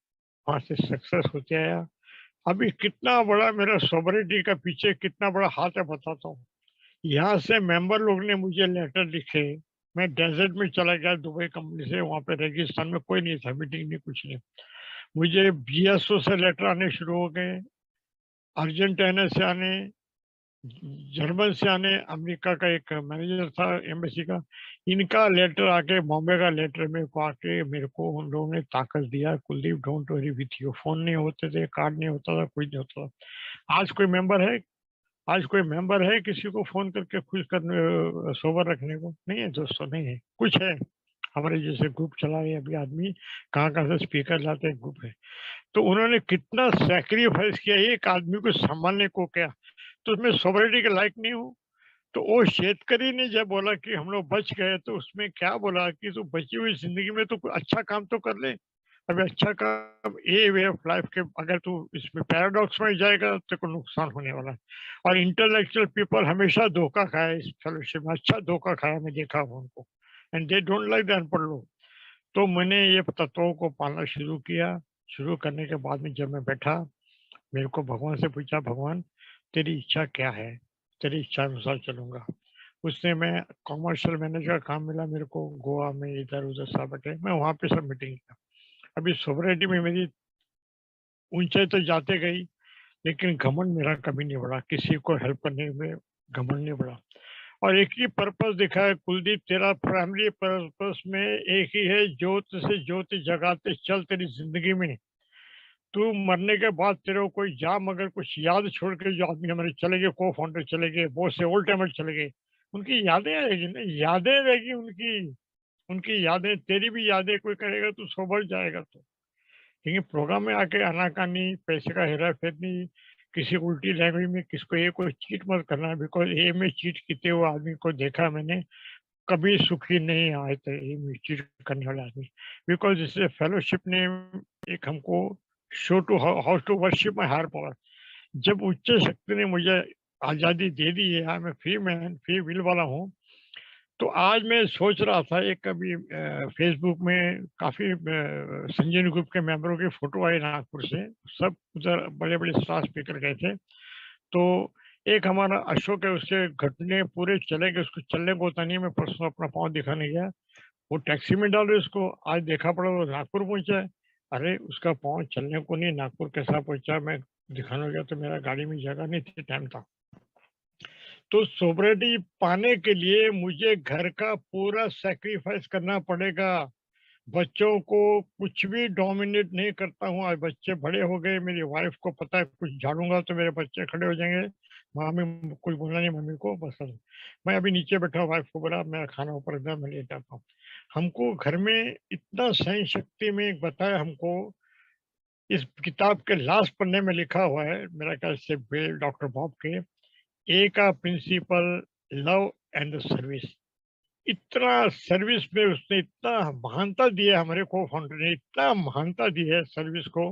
वहाँ से सक्सेस होते आया। अभी कितना बड़ा मेरा सोबरिटी का पीछे कितना बड़ा हाथ है बताता हूँ। यहाँ से मेंबर लोग ने मुझे लेटर लिखे, मैं डेज़र्ट में चला गया दुबई कंपनी से, वहाँ पे रेगिस्तान में कोई नहीं था, मीटिंग नहीं, कुछ नहीं। मुझे बीएसओ से लेटर आने शुरू हो गए, अर्जेंटीना से आने, जर्मन से आने, अमेरिका का एक मैनेजर था एम्बेसी का, इनका लेटर आके, बॉम्बे का लेटर मेरे को आके, मेरे को उन लोगों ने ताकत दिया, Kuldeep don't worry with you. Phone नहीं होते थे, कार्ड नहीं होता था, कुछ नहीं होता था। आज कोई मेंबर है? आज कोई मेंबर है किसी को फ़ोन करके खुश करने सोबर रखने को? नहीं है दोस्तों, नहीं है। कुछ है, हमारे जैसे ग्रुप चला रहे अभी आदमी, कहाँ-कहाँ से स्पीकर लाते हैं, ग्रुप है। तो उन्होंने कितना सैक्रिफाइस किया एक आदमी को सँभालने को क्या, तो उसमें सोबरिटी के लायक नहीं हूँ? तो वो शेतकरी ने जब बोला कि हम लोग बच गए, तो उसमें क्या बोला कि तू बची हुई ज़िंदगी में तो कोई अच्छा काम तो कर ले। अबे अच्छा काम, ये वे ऑफ लाइफ के अगर तू इसमें पैराडॉक्स में जाएगा तो तेरे को नुकसान होने वाला है। और इंटेलेक्चुअल पीपल हमेशा धोखा खाया इस फेलोशिप में, अच्छा धोखा खाया, मैं देखा हूँ उनको, and they don't like the अनपढ़ लोग। तो मैंने ये तत्वों को पालना शुरू किया। शुरू करने के बाद में जब मैं बैठा, मेरे को भगवान से पूछा, भगवान तेरी इच्छा क्या है? तेरी इच्छा अनुसार चलूँगा। उसने मैं कमर्शियल मैनेजर का काम मिला मेरे को गोवा में, इधर-उधर सब बटे, मैं वहाँ पे सब मीटिंग किया। अभी सोवरेटी में मेरी ऊँचाई तो जाते गई, लेकिन घमंड मेरा कभी नहीं बढ़ा, किसी को हेल्प करने में घमंड नहीं बढ़ा। और एक ही पर्पस दिखा है कुलदीप, तेरा प्राइमरी पर्पस में एक ही है, ज्योत से ज्योति जगाते चल तेरी ज़िंदगी में। तू मरने के बाद तेरे को कोई जाम अगर कुछ याद छोड़ के जो आदमी हमारे चले गए, को-फाउंडर चले गए, बहुत से ओल्ड टाइमर चले गए, उनकी यादें आएगी ना, यादें रहेगी उनकी। उनकी यादें, तेरी भी यादें कोई करेगा तो सोबर जाएगा तो। लेकिन प्रोग्राम में आके आनाकानी, पैसे का हेरा-फेरी, किसी उल्टी लैंग्वेज में किसको ये कोई चीट मत करना, बिकॉज़ ये में चीट किते हुए आदमी को देखा मैंने, कभी सुखी नहीं आए थे ये में चीट करने वाले आदमी। बिकॉज़ इससे फेलोशिप ने एक हमको show to how to worship my higher power. जब उच्च शक्ति ने मुझे आज़ादी दे दी है, I am a free man, free will वाला हूँ, तो आज मैं सोच रहा था एक अभी फ़ेसबुक में काफ़ी संजीवनी ग्रुप के मेंबरों की फ़ोटो आई नागपुर से, सब उधर बड़े-बड़े स्टार स्पीकर गए थे। तो एक हमारा अशोक है, उसके घुटने पूरे चले गए, उसको चलने को होता नहीं है, मैं परसों अपना पाँव दिखाने गया, वो टैक्सी में डाले उसको, आज देखा पड़ा वो नागपुर पहुँचा है। अरे! उसका पाँव चलने को नहीं, नागपुर कैसा पहुँचा, मैं दिखाने गया तो मेरा गाड़ी में जगह नहीं थी, टाइम था। तो सोब्रिटी पाने के लिए मुझे घर का पूरा सैक्रिफाइस करना पड़ेगा। बच्चों को कुछ भी डोमिनेट नहीं करता हूँ। आज बच्चे बड़े हो गए, मेरी वाइफ को पता है कुछ झाड़ूंगा तो मेरे बच्चे खड़े हो जाएंगे, मामी कुछ बोलना नहीं मम्मी को, बस मैं अभी नीचे बैठा, वाइफ को बोला मेरा खाना ऊपर रख दो, मैं ले जाता हूँ। हमको घर में इतना सहन शक्ति में एक बताया हमको, इस किताब के लास्ट पन्ने में लिखा हुआ है, मेरा ख्याल से डॉक्टर बॉब के, ए का principle, love and the service. इतना सर्विस में उसने इतना महानता दी है, हमारे को फाउंडर ने इतना महानता दी है सर्विस को।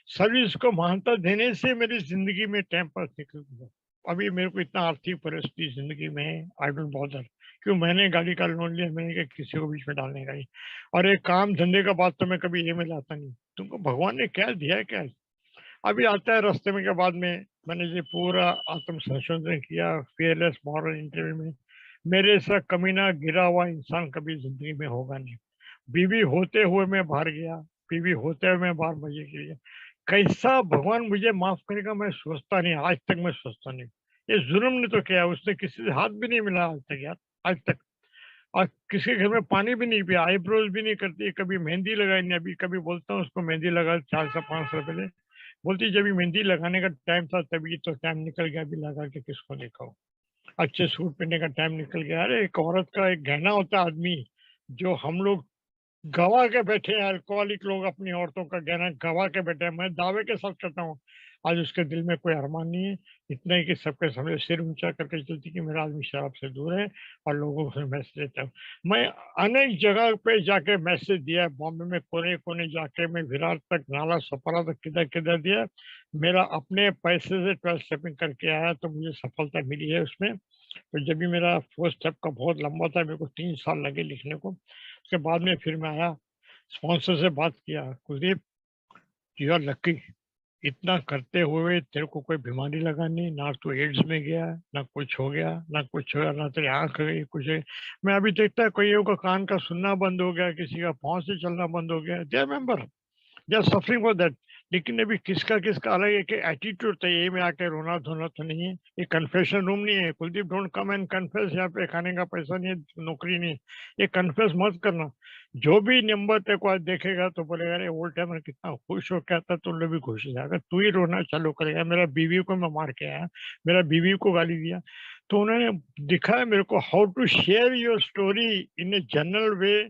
सर्विस को महानता देने से मेरी जिंदगी में टाइम पास निकल गया। अभी मेरे को इतना आर्थिक परिस्थिति जिंदगी में है, आई डोंट बॉदर। क्यों, मैंने गाड़ी का लोन लिया, मैंने कहा किसी को बीच में डालने का ही। और एक काम धंधे का बात तो मैं कभी ये में लाता नहीं। तुमको भगवान ने क्या दिया है, क्या? अभी आता है रास्ते में के बाद में, मैंने ये पूरा आत्म संशोधन किया फियरलेस मॉरल इंटरव्यू में। मेरे से कमीना गिरा हुआ इंसान कभी जिंदगी में होगा नहीं। बीवी होते हुए मैं बाहर गया, बीवी होते हुए मैं बाहर मजे के लिए, कैसा भगवान मुझे माफ करेगा मैं सोचता नहीं, आज तक मैं सोचता नहीं। ये जुर्म ने तो किया, उसने किसी से हाथ भी नहीं मिला आज तक यार, आज तक। और किसी के घर में पानी भी नहीं पिया, आईब्रोज भी नहीं करती, कभी मेहंदी लगाई नहीं। अभी कभी बोलता हूँ उसको मेहंदी लगा 400-500 पहले, बोलती जब भी मेहंदी लगाने का टाइम था तभी तो टाइम निकल गया, अभी लगा के किसको दिखाओ। अच्छे सूट पहनने का टाइम निकल गया। अरे एक औरत का एक गहना होता है आदमी, जो हम लोग गवा के बैठे हैं, अल्कोहलिक लोग अपनी औरतों का गहना गवा के बैठे हैं। मैं दावे के साथ करता हूँ आज उसके दिल में कोई अरमान नहीं है, इतना ही कि सबके सामने सिर ऊंचा करके चलती कि मेरा आदमी शराब से दूर है, और लोगों से मैसेज देता हूँ। मैं अनेक जगह पे जाके मैसेज दिया है, बॉम्बे में कोने कोने जाके, मैं विरार तक, नाला सपरा तक, किधर किधर दिया। मेरा अपने पैसे से 12 स्टेपिंग करके आया तो मुझे सफलता मिली है उसमें। तो जब भी मेरा फर्स्ट स्टेप का बहुत लंबा था, मेरे को 3 साल लगे लिखने को। उसके बाद में फिर मैं आया, स्पॉन्सर से बात किया, कुलदीप यू आर लकी, इतना करते हुए तेरे को कोई बीमारी लगा नहीं, ना तो एड्स में गया, ना कुछ हो गया, ना कुछ हो गया, ना तेरी आंख गई कुछ है। मैं अभी देखता है कोई का कान का सुनना बंद हो गया, किसी का पाँव से चलना बंद हो गया, the member they are suffering for that. लेकिन अभी किसका किसका अलग एक एटीट्यूड था, ये में आके रोना धोना तो नहीं है, ये कन्फेशन रूम नहीं है। Kuldeep don't come and confess, यहाँ पे खाने का पैसा नहीं है, नौकरी नहीं है, ये कन्फेस मत करना। जो भी नंबर तेरे को आज देखेगा तो बोलेगा अरे ओल्ड टाइमर कितना खुश हो क्या था, तो लोग भी खुश हो जाएगा, तू ही रोना चालू करेगा। मेरा बीवी को मैं मार के आया, मेरा बीवी को गाली दिया, तो उन्होंने दिखाया मेरे को how to share your story in a general way.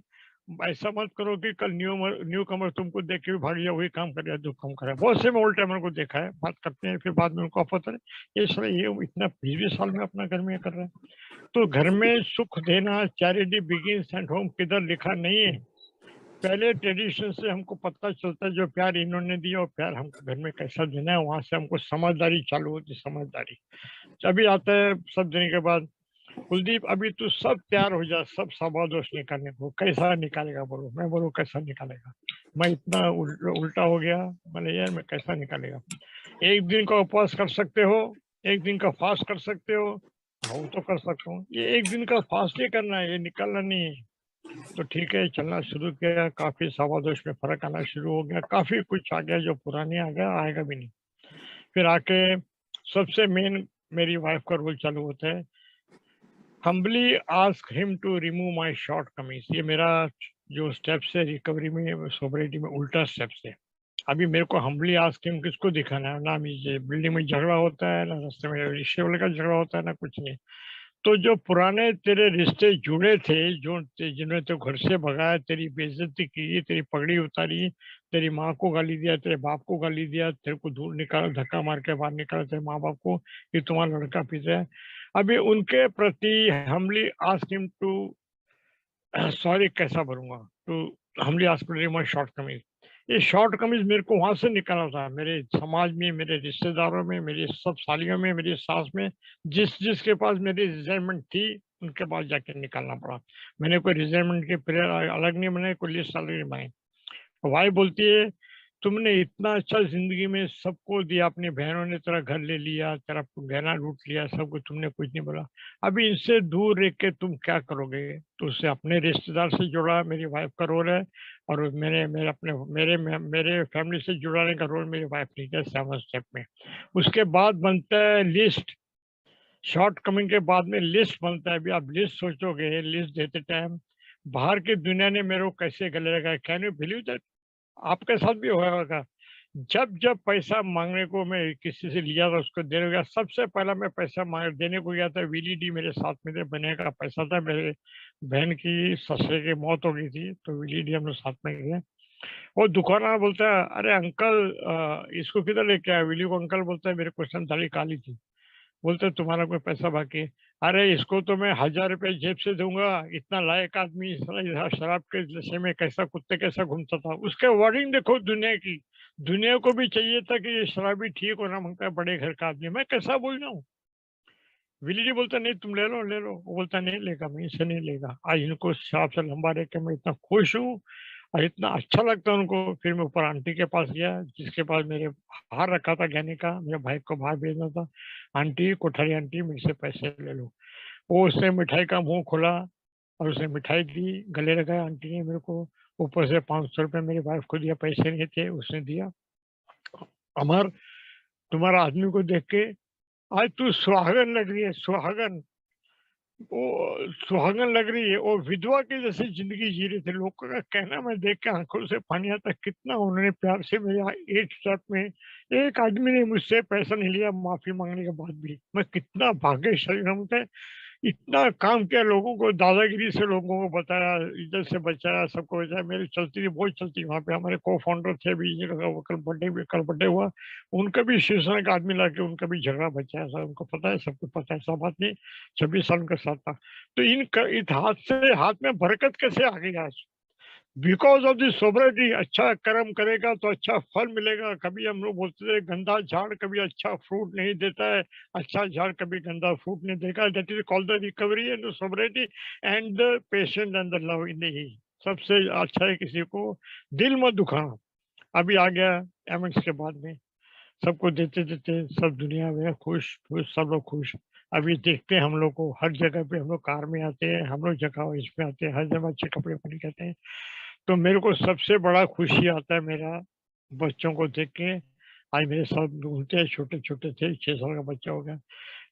ऐसा मत करो कि कल न्यू कमर तुमको देख के भी भाग गया, वही काम कर रहा है जो काम कर रहा है। बहुत से मैं ओल्ड टाइमर को देखा है, बात करते हैं फिर बाद में उनको पता है ये सर ये इतना 20-20 साल में अपना घर में ये कर रहा है। तो घर में सुख देना, चैरिटी बिगिंस एट होम किधर लिखा नहीं है। पहले ट्रेडिशन से हमको पता चलता है जो प्यार इन्होंने दिया और प्यार हमको घर में कैसा देना है, वहां से हमको समझदारी चालू होती, समझदारी। अभी आता है सब देने के बाद, कुलदीप अभी तू सब तैयार हो जा, सब सबादोष निकालने को, कैसा निकालेगा बोलो। मैं बोलूँ कैसा निकालेगा, मैं इतना उल्टा हो गया, मैंने यार मैं कैसा निकालेगा। एक दिन का उपवास कर सकते हो, एक दिन का फास्ट कर सकते हो, वो तो कर सकता हूँ, ये एक दिन का फास्ट ही करना है, ये निकालना नहीं है। तो ठीक है, चलना शुरू किया, काफी सवादोष में फर्क आना शुरू हो गया, काफी कुछ आ गया जो पुराने आ गया, आएगा भी नहीं। फिर आके सबसे मेन मेरी वाइफ का रोल चालू होता है, humbly ask him to remove my short कमीज। ये मेरा जो स्टेप्स है रिकवरी में, सोबरिटी में, उल्टा स्टेप्स है। अभी मेरे को हम्बली आस्क हिम किसको दिखाना है, ना मुझे बिल्डिंग में झगड़ा होता है, ना रास्ते में रिक्शे वाले का झगड़ा होता है, ना कुछ नहीं। तो जो पुराने तेरे रिश्ते जुड़े थे, जो जिन्होंने तो घर से भगाया, तेरी बेइज्जती की, तेरी पगड़ी उतारी, तेरी माँ को गाली दिया, तेरे बाप को गाली दिया, तेरे को दूर निकाला, धक्का मार के बाहर निकाला तेरे माँ बाप को कि तुम्हारा लड़का पीता है, अभी उनके प्रति हमली आस्क हिम टू सॉरी कैसा भरूंगा, टू हमली आस्क टू माय शॉर्ट कमीज। ये शॉर्ट कमीज मेरे को वहां से निकाला था, मेरे समाज में, मेरे रिश्तेदारों में, मेरी सब सालियों में, मेरी सास में, जिसके पास मेरी रिजाइनमेंट थी उनके पास जाके निकालना पड़ा। मैंने कोई रिजाइनमेंट के प्रेयर अलग नहीं बनाए, कोई लिस्ट अलग नहीं बनाई। वाई बोलती है तुमने इतना अच्छा जिंदगी में सबको दिया, अपनी बहनों ने तेरा घर ले लिया, तेरा गहना लूट लिया, सब कुछ, तुमने कुछ नहीं बोला। अभी इनसे दूर रह के तुम क्या करोगे? तो उससे अपने रिश्तेदार से जुड़ा मेरी वाइफ का रोल है, और मेरे मेरे अपने मेरे मेरे फैमिली से जुड़ाने का रोल मेरी वाइफ ने किया 7 स्टेप में। उसके बाद बनता है लिस्ट, शॉर्ट कमिंग के बाद में लिस्ट बनता है। अभी आप लिस्ट सोचोगे, लिस्ट देते टाइम बाहर की दुनिया ने मेरे को कैसे गले लगाया, कैन यू बिलीव दैट? आपके साथ भी हुआ होगा। जब जब पैसा मांगने को मैं किसी से लिया था उसको देने गया, सबसे पहला मैं पैसा मांग देने को गया था, विली डी मेरे साथ में थे, बने का पैसा था, मेरे बहन की ससुर की मौत हो गई थी, तो विली डी हम लोग साथ में गए। वो दुकानदार बोलता है, अरे अंकल इसको किधर लेके आया? विली को अंकल बोलता है, मेरे क्वेश्चन थाली काली थी। बोलते तुम्हारा कोई पैसा बाकी है? अरे इसको तो मैं 1,000 रुपए जेब से दूंगा, इतना लायक आदमी साला शराब के नशे में कैसा कुत्ते कैसा घूमता था। उसके वर्डिंग देखो दुनिया की। दुनिया को भी चाहिए था कि ये शराबी ठीक होना मांगता है, बड़े घर का आदमी, मैं कैसा बोल रहा हूँ। विली जी बोलता नहीं तुम ले लो ले लो, वो बोलता नहीं लेगा, मैं इसे नहीं लेगा। आज इनको शराब से लंबा रह के मैं इतना खुश हूँ और इतना अच्छा लगता है उनको। फिर मैं ऊपर आंटी के पास गया जिसके पास मेरे हार रखा था गहने का, मेरे भाई को बाहर भेजना था। आंटी, कोठारी आंटी, मेरे से पैसे ले लो। वो उसने मिठाई का मुंह खोला और उसने मिठाई दी, गले लगाया आंटी ने मेरे को। ऊपर से 500 रुपये मेरी वाइफ को दिया, पैसे नहीं थे उसने दिया। अमर, तुम्हारा आदमी को देख के आज तू सुहागन लग रही है, सुहागन। वो सुहागन लग रही है, वो विधवा की जैसी जिंदगी जी रहे थे। लोगों का कहना मैं देख के आंखों से पानी आता, कितना उन्होंने प्यार से मेरे यहाँ एक स्टेप में एक आदमी ने मुझसे पैसा नहीं लिया माफी मांगने के बाद भी। मैं कितना भाग्यशाली हूँ। इतना काम किया लोगों को, दादागिरी से लोगों को बताया, इज्जत से बचाया, सबको बचाया। मेरी चलती थी, बहुत चलती। वहाँ पे हमारे को फाउंडर थे भी, वो कल बर्थडे हुआ, उनका भी शिवसेना का आदमी लाके उनका भी झगड़ा बचाया था। उनको पता है, सबको पता है, सब बात नहीं। 26 साल उनका साथ था। तो इस हाथ से हाथ में बरकत कैसे आ गई आज? Because of the sobriety. अच्छा कर्म करेगा तो अच्छा फल मिलेगा। कभी हम लोग बोलते थे गंदा झाड़ कभी अच्छा फ्रूट नहीं देता है, अच्छा झाड़ कभी गंदा फ्रूट नहीं देगा। That is called the recovery and the sobriety and the patient and the love in ही। सबसे अच्छा है किसी को दिल मत दुखाना। अभी आ गया एमएक्स के बाद में, सबको देते देते सब दुनिया में खुश खुश, सब लोग खुश। अभी देखते हैं हम लोग को हर जगह पे, हम लोग कार में आते हैं, हम लोग जगह इसमें आते हैं, हर जगह अच्छे कपड़े पहन के आते हैं। तो मेरे को सबसे बड़ा खुशी आता है मेरा बच्चों को देख के। आज मेरे साथ घूमते हैं, छोटे छोटे थे, 6 साल का बच्चा हो गया।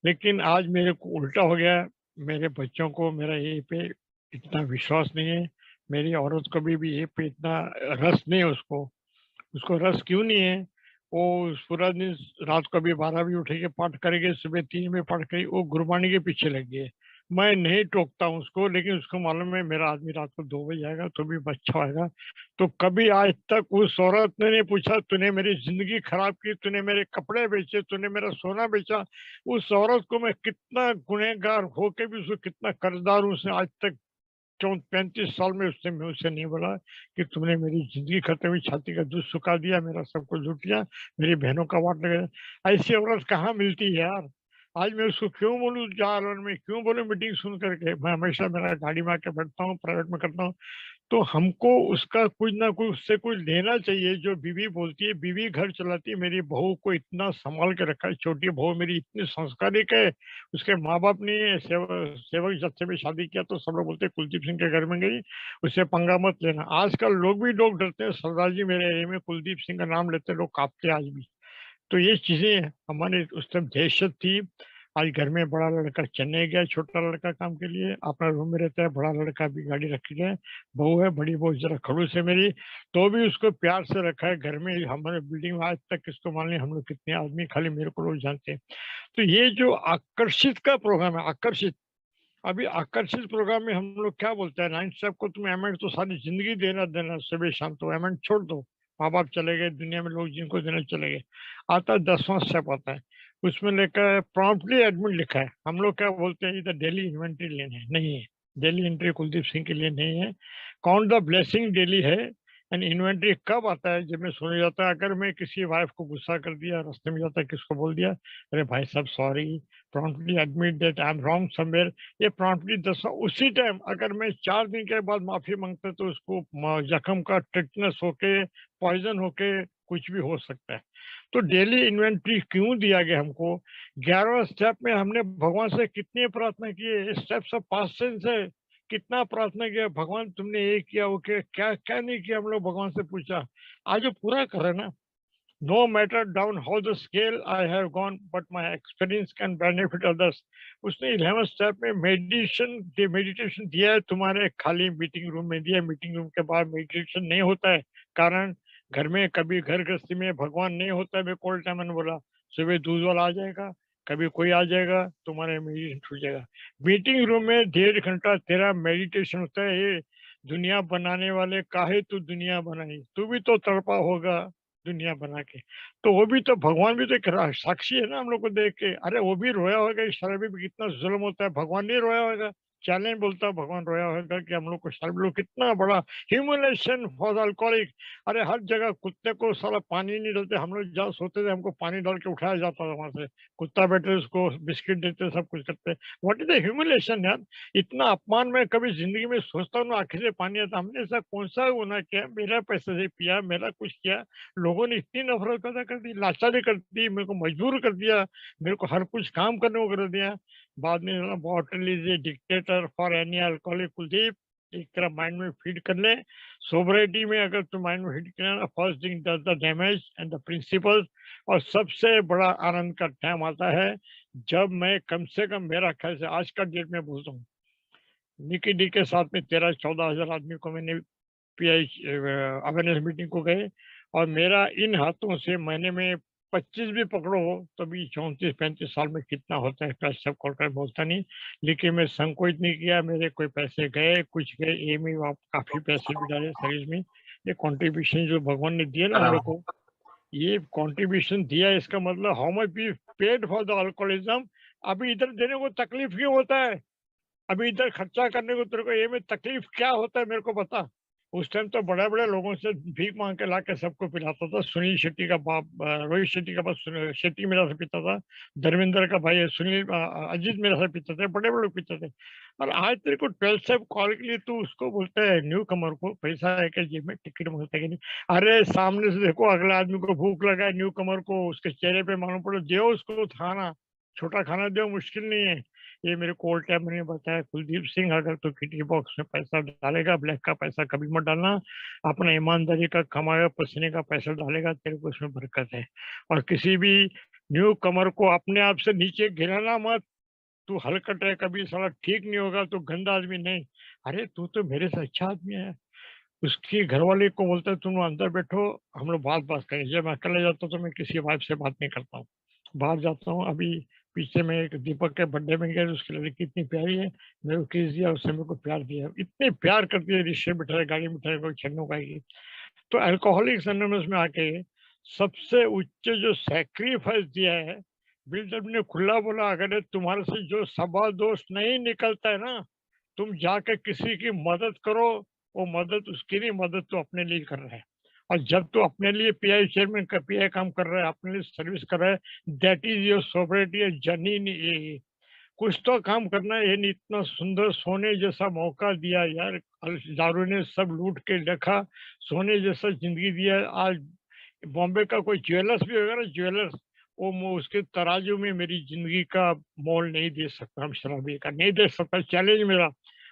लेकिन आज मेरे को उल्टा हो गया। मेरे बच्चों को मेरा ये पे इतना विश्वास नहीं है। मेरी औरत को भी ये पे इतना रस नहीं है उसको। उसको रस क्यों नहीं है? वो पूरा दिन रात को भी 12 बजे उठेगी पाठ करेगी, सुबह 3 बजे पाठ करेगी, वो गुरबानी के पीछे लगी है। मैं नहीं टोकता हूँ उसको, लेकिन उसको मालूम है मेरा आदमी रात को 2 बजे आएगा तो भी बच्चा आएगा। तो कभी आज तक उस औरत ने नहीं पूछा तूने मेरी जिंदगी खराब की, तूने मेरे कपड़े बेचे, तूने मेरा सोना बेचा। उस औरत को मैं कितना गुनहगार होके भी उसको कितना कर्जदार हूँ, उसने आज तक 35 साल में उसने मुझसे नहीं बोला कि तुमने मेरी जिंदगी खत्म हुई, छाती का दूध सुखा दिया, मेरा सब कुछ लूट लिया, मेरी बहनों का वाट लगा। ऐसी औरत कहाँ मिलती है यार? आज मैं उसको क्यों बोलूँ चार और मैं क्यों बोलूँ मीटिंग सुन करके? मैं हमेशा मेरा गाड़ी में आके बैठता हूँ, प्राइवेट में करता हूँ। तो हमको उसका कुछ ना कुछ उससे कुछ लेना चाहिए। जो बीवी बोलती है, बीवी घर चलाती है, मेरी बहू को इतना संभाल के रखा है। छोटी बहू मेरी इतनी संस्कारिक है, उसके माँ बाप नहीं है। सेवक जब से भी शादी किया तो सब लोग बोलते कुलदीप सिंह के घर में गई, उससे पंगा मत लेना। आजकल लोग भी लोग डरते हैं, सरदार जी मेरे एरिया में कुलदीप सिंह का नाम लेते लोग कांपते हैं आज भी। तो ये चीजें हमारे उस टाइम दहशत थी। आज घर में बड़ा लड़का चेन्नई गया, छोटा लड़का काम के लिए अपना रूम में रहता है, बड़ा लड़का भी गाड़ी रखी गया है। बहू है, बड़ी बहू जरा खड़ूस है मेरी, तो भी उसको प्यार से रखा है घर में। हमारे बिल्डिंग में आज तक किसको मान ली, हम लोग कितने आदमी, खाली मेरे को लोग जानते हैं। तो ये जो आकर्षित का प्रोग्राम है, आकर्षित, अभी आकर्षित प्रोग्राम में हम लोग क्या बोलते हैं, नाइन साहब को तुम एमेंट तो सारी जिंदगी देना देना, सुबह शाम, तो एमेंट छोड़ दो। माँ बाप चले गए, दुनिया में लोग जिनको देने चले गए। आता है 10वां स्टेप आता है, उसमें लिखा है प्रॉम्प्टली एडमिट लिखा है। हम लोग क्या बोलते हैं, इधर डेली इन्वेंट्री लेने हैं, नहीं है। डेली एंट्री कुलदीप सिंह के लिए नहीं है। काउंट द ब्लेसिंग डेली है। एंड इन्वेंट्री कब आता है? जब मैं सुन जाता है, अगर मैं किसी वाइफ को गुस्सा कर दिया, रास्ते में जाता है किसको बोल दिया, अरे भाई साहब sorry, promptly admit that I am wrong somewhere, ये प्रॉम्प्टली 10 उसी टाइम। अगर मैं 4 दिन के बाद माफी मांगता तो उसको जख्म का टिटनेस होके, पॉइजन होके कुछ भी हो सकता है। तो डेली इन्वेंट्री क्यों दिया गया हमको? 11वां स्टेप में हमने भगवान से कितनी प्रार्थना की है? स्टेप सब पास्ट सेंस है। कितना प्रार्थना किया, भगवान तुमने ये किया वो किया, क्या क्या नहीं किया, हम लोग भगवान से पूछा। आज वो पूरा कर रहे हैं ना। No matter down how the scale I have gone, but my experience can benefit others. उसने 11th स्टेप में मेडिटेशन दिया है, तुम्हारे खाली मीटिंग रूम में दिया। मीटिंग रूम के बाहर मेडिटेशन नहीं होता है, कारण घर में कभी घर गृहस्थी में भगवान नहीं होता है। मैं कोल टाइम मैंने बोला सुबह दूध वाला आ जाएगा, कभी कोई आ जाएगा, तुम्हारे मेडिटेशन छूट जाएगा। मीटिंग रूम में 1.5 घंटा तेरा मेडिटेशन होता है। ये दुनिया बनाने वाले काहे तू दुनिया बनाई, तू भी तो तड़पा होगा दुनिया बना के। तो वो भी तो भगवान भी तो एक साक्षी है ना हम लोग को देख के। अरे वो भी रोया होगा इस शराबी पे, कितना जुल्म होता है, भगवान नहीं रोया होगा? चैलेंज बोलता भगवान रोया होगा कि हम लोग को शराबी लोग कितना बड़ा ह्यूमिलेशन फॉर अल्कोहलिक। अरे हर जगह कुत्ते को साला पानी नहीं डालते, हम लोग जहाँ सोते थे हमको पानी डाल के उठाया जाता था वहां से, कुत्ता बैठे उसको बिस्किट देते सब कुछ करते। व्हाट इज द ह्यूमिलेशन यार, इतना अपमान मैं कभी जिंदगी में सोचता हूँ ना, आंखें से पानी आता। हमने ऐसा कौन सा गुनाह किया, मेरा पैसे से पिया, मेरा कुछ किया, लोगों ने इतनी नफरत पैदा कर दी, लाचारी कर दी, मेरे को मजबूर कर दिया, मेरे को हर कुछ काम करने को कर दिया। बाद में bottle is a dictator for any alcoholic. Kuldeep एक तरह माइंड में फीड कर ले। सोबरिटी में अगर तुम माइंड में फीड करना, first thing does the damage and the principles. और सबसे बड़ा आनंद का टाइम आता है जब मैं कम से कम, मेरा ख्याल से आज का डेट में बोलता हूँ, निकी डी के साथ में 13-14 हजार आदमी को मैंने पीआई अवेयरनेस मीटिंग को गए, और मेरा इन हाथों से महीने में 25 भी पकड़ो तो भी 34-35 साल में कितना होता है, क्या सब क्वार्टर बोलता नहीं। लेकिन मैं संकोच नहीं किया, मेरे कोई पैसे गए कुछ गए, ये में आप काफी पैसे भी डाले सर्विस में। ये कंट्रीब्यूशन जो भगवान ने दिया ना हम लोग को, ये कंट्रीब्यूशन दिया, इसका मतलब how much we paid for the alcoholism. अभी इधर देने को तकलीफ क्यों होता है, अभी इधर खर्चा करने को तेरे को ये में तकलीफ क्या होता है मेरे को बता। उस टाइम तो बड़े-बड़े लोगों से भीख माँग के लाके सबको पिलाता था। सुनील शेट्टी का बाप, रोहित शेट्टी का बाप शेट्टी मेरा से पीता था। धर्मेंद्र का भाई है सुनील, अजीत मेरा से पीते थे, बड़े-बड़े लोग पीते थे। और आज तेरे को 12 स्टेप कॉल के लिए तू उसको बोलता है न्यू कमर को, पैसा है क्या जेब में, टिकट माँगता है कि नहीं? अरे सामने से देखो अगले आदमी को भूख लगा है, न्यू कमर को, उसके चेहरे पे मालूम पड़े, दो उसको खाना, छोटा खाना दो, मुश्किल नहीं है। ये मेरे को ओल्ड टाइमर ने बताया, कुलदीप सिंह अगर तो किटी बॉक्स में पैसा डालेगा, ब्लैक का पैसा कभी मत डालना, अपना ईमानदारी का कमाया पसीने का पैसा डालेगा, तेरे को उसमें बरकत है। और किसी भी न्यू कमर को अपने आप से नीचे गिराना मत, तू हलकट है, कभी साला ठीक नहीं होगा, तू गंदा आदमी नहीं। अरे तू तो मेरे से अच्छा आदमी है। उसकी घरवाले को बोलता है तुम अंदर बैठो, हम लोग बात करें। जब मैं अकेले जाता हूँ तो मैं किसी वाइफ से बात नहीं करता हूँ, बाहर जाता हूँ। अभी पीछे में एक दीपक के बर्थडे में गए, उसकी लड़की इतनी प्यारी है, मेरे को किस दिया, उसने मेरे को प्यार दिया, इतने प्यार करती है, रिश्ते बिठाए, गाड़ी बिठाए, कोई छन्नों खाएगी। तो अल्कोहलिक्स एनोनिमस में आके सबसे उच्च जो सैक्रिफाइस दिया है, बिल्डर ने खुला बोला अगर तुम्हारे से जो सवा दोष नहीं निकलता है ना, तुम जाके किसी की मदद करो, वो मदद उसकी नहीं, मदद तो अपने लिए कर रहा है। और जब तू अपने लिए पीआई चेयरमैन का पीआई काम कर रहा है, अपने लिए सर्विस कर रहा है, दैट इज योर सोबरिटी जर्नी। ये कुछ तो काम करना है। ये नहीं इतना सुंदर सोने जैसा मौका दिया यार, दारू ने सब लूट के रखा, सोने जैसा जिंदगी दिया। आज बॉम्बे का कोई ज्वेलर्स भी होगा ना, ज्वेलर्स, वो उसके तराजू में मेरी जिंदगी का मोल नहीं दे सकता, हम शराबी का नहीं दे सकता। चैलेंज मेरा,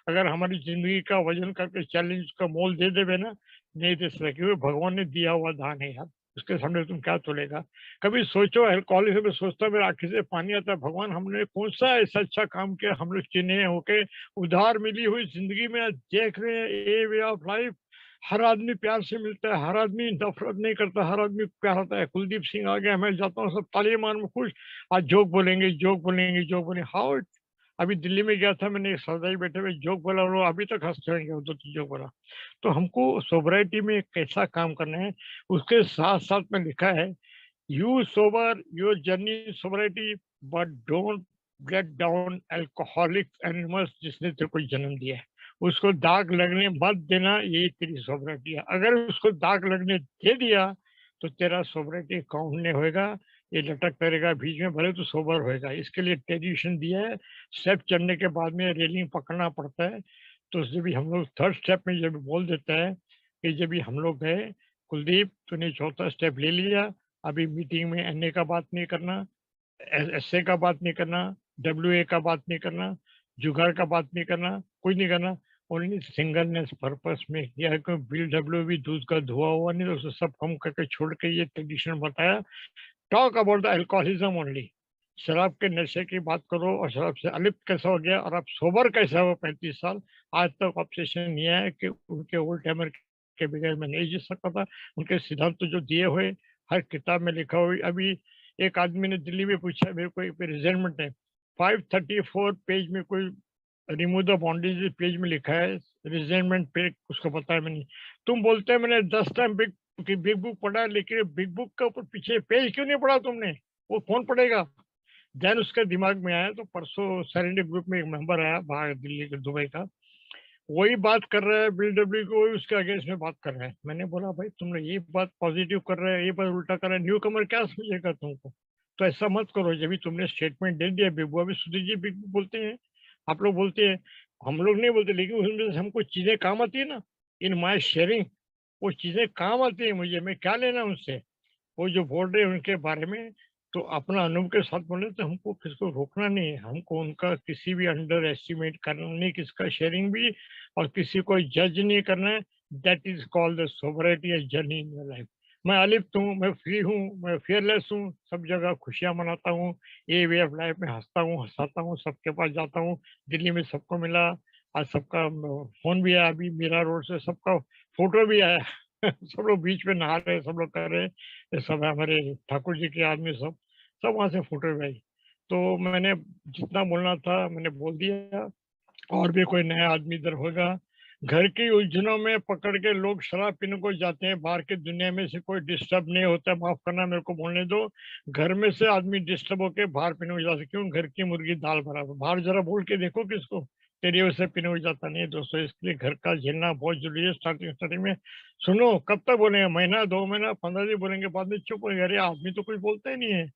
अगर हमारी जिंदगी का वजन करके चैलेंज का मोल दे देवे ना, नहीं दे सकता, क्योंकि भगवान ने दिया हुआ दान है यार, उसके सामने तुम क्या तोलेगा। कभी सोचो, कॉलेज में सोचता मेरे आंखें से पानी आता है, भगवान हमने कौन सा ऐसा अच्छा काम किया, हम लोग चिन्हे होके उधार मिली हुई जिंदगी में आज देख रहे हैं ए वे ऑफ लाइफ। हर आदमी प्यार से मिलता है, हर आदमी नफरत नहीं करता, हर आदमी प्यार होता है। कुलदीप सिंह आ गया, मैं जाता हूँ सब ताली मार में खुश, आज जोक बोलेंगे, जोक बोलेंगे, जोक बोलेंगे। हाउ, अभी दिल्ली में गया था, मैंने एक सरदारी बैठे हुए जोक बोला, वो अभी तक हंसते होंगे, वो 2-3 जोक बोला। तो हमको सोबराइटी में कैसा काम करना है, उसके साथ साथ में लिखा है, you sober your journey sobriety, but don't get down alcoholic animals, जिसने तेरे को जन्म दिया है उसको दाग लगने मत देना, यही तेरी सोबराइटी है। अगर उसको दाग लगने दे दिया तो तेरा सोबराइटी काउंट नहीं होएगा, ये लटक करेगा बीच में, भले तो सोबर होएगा। इसके लिए ट्रेडिशन दिया है, स्टेप चढ़ने के बाद में रेलिंग पकड़ना पड़ता है। तो जब भी हम लोग थर्ड स्टेप में जब बोल देता है कि जब भी हम लोग गए, कुलदीप तूने चौथा स्टेप ले लिया, अभी मीटिंग में एनए का बात नहीं करना, एसए का बात नहीं करना, डब्ल्यूए का बात नहीं करना, जुगाड़ का बात नहीं करना, कुछ नहीं करना। ओनली सिंगलनेस पर्पस में किया है कि बीएलडब्ल्यू भी दूध का धुआ हुआ नहीं तो उसे सब कम करके छोड़ के ये ट्रेडिशन बताया। Talk about the alcoholism only. शराब के नशे की बात करो और शराब से अलिप्त कैसा हो गया और अब सोबर कैसा हुआ 35 साल। आज तक ऑब्सेशन ये है कि उनके ओल्ड टाइमर के बगैर मैं नहीं जी सकता था। उनके सिद्धांत तो जो दिए हुए हर किताब में लिखा हुआ। अभी एक आदमी ने दिल्ली में पूछा मेरे को एक रिजर्वमेंट है 534 पेज में कोई रिमूव द बाउंड्रीज पेज में लिखा है रिजर्वमेंट पे उसको पता है मैंने। तुम बोलते हैं मैंने 10 टाइम बिग बुक पढ़ा है, लेकिन बिग बुक के ऊपर पीछे पेज क्यों नहीं पढ़ा तुमने? वो कौन पढ़ेगा? देन उसके दिमाग में आया तो परसों सरेंडी ग्रुप में एक मेंबर आया बाहर दिल्ली के दुबई का। वही बात कर रहा है बीडब्ल्यू को उसके अगेंस्ट में बात कर रहा है। मैंने बोला भाई तुमने ये बात पॉजिटिव कर रहे हैं ये बात उल्टा कर रहे हैं न्यू कमर क्या समझेगा तुमको? तो ऐसा मत करो। जब भी तुमने स्टेटमेंट दे दिया बिग अभी सुधीर जी बिग बोलते हैं आप लोग बोलते हैं हम लोग नहीं बोलते लेकिन उसमें से हमको चीजें काम आती है ना इन माई शेयरिंग। वो चीजें काम आती है मुझे मैं क्या लेना उनसे। वो जो बोल रहे हैं उनके बारे में तो अपना अनुभव के साथ बोले तो हमको किसको रोकना नहीं है। हमको उनका किसी भी अंडर एस्टिमेट करना नहीं किसका शेयरिंग भी और किसी को जज नहीं करना है। That is called the sobriety journey in your life. मैं अलिप्त हूँ मैं फ्री हूँ मैं फियरलेस हूँ सब जगह खुशियाँ मनाता हूँ। ये वे ऑफ लाइफ में हंसता हूँ हंसाता हूँ सबके पास जाता हूँ। दिल्ली में सबको मिला। आज सबका फोन भी आया अभी मीरा रोड से सबका फोटो भी आया सब लोग बीच में नहा रहे हैं सब लोग कर रहे हैं। ये सब है हमारे ठाकुर जी के आदमी सब सब वहां से फोटो भाई। तो मैंने जितना बोलना था मैंने बोल दिया। और भी कोई नया आदमी इधर होगा। घर की उलझनों में पकड़ के लोग शराब पीने को जाते हैं बाहर की दुनिया में से कोई डिस्टर्ब नहीं होता। माफ करना मेरे को बोलने दो। घर में से आदमी डिस्टर्ब होके बाहर पीने को जाते क्यों? घर की मुर्गी दाल बराबर। बाहर जरा बोल के देखो किसको तेरी वजह से पीने को जाता नहीं है दोस्तों। इसलिए घर का झेलना बहुत जरूरी है। स्टार्टिंग स्टार्टिंग में सुनो कब तक बोलेंगे महीना 2 महीना 15 दिन बोलेंगे बाद में चुप हो गए। अरे आदमी तो कुछ बोलता ही नहीं है।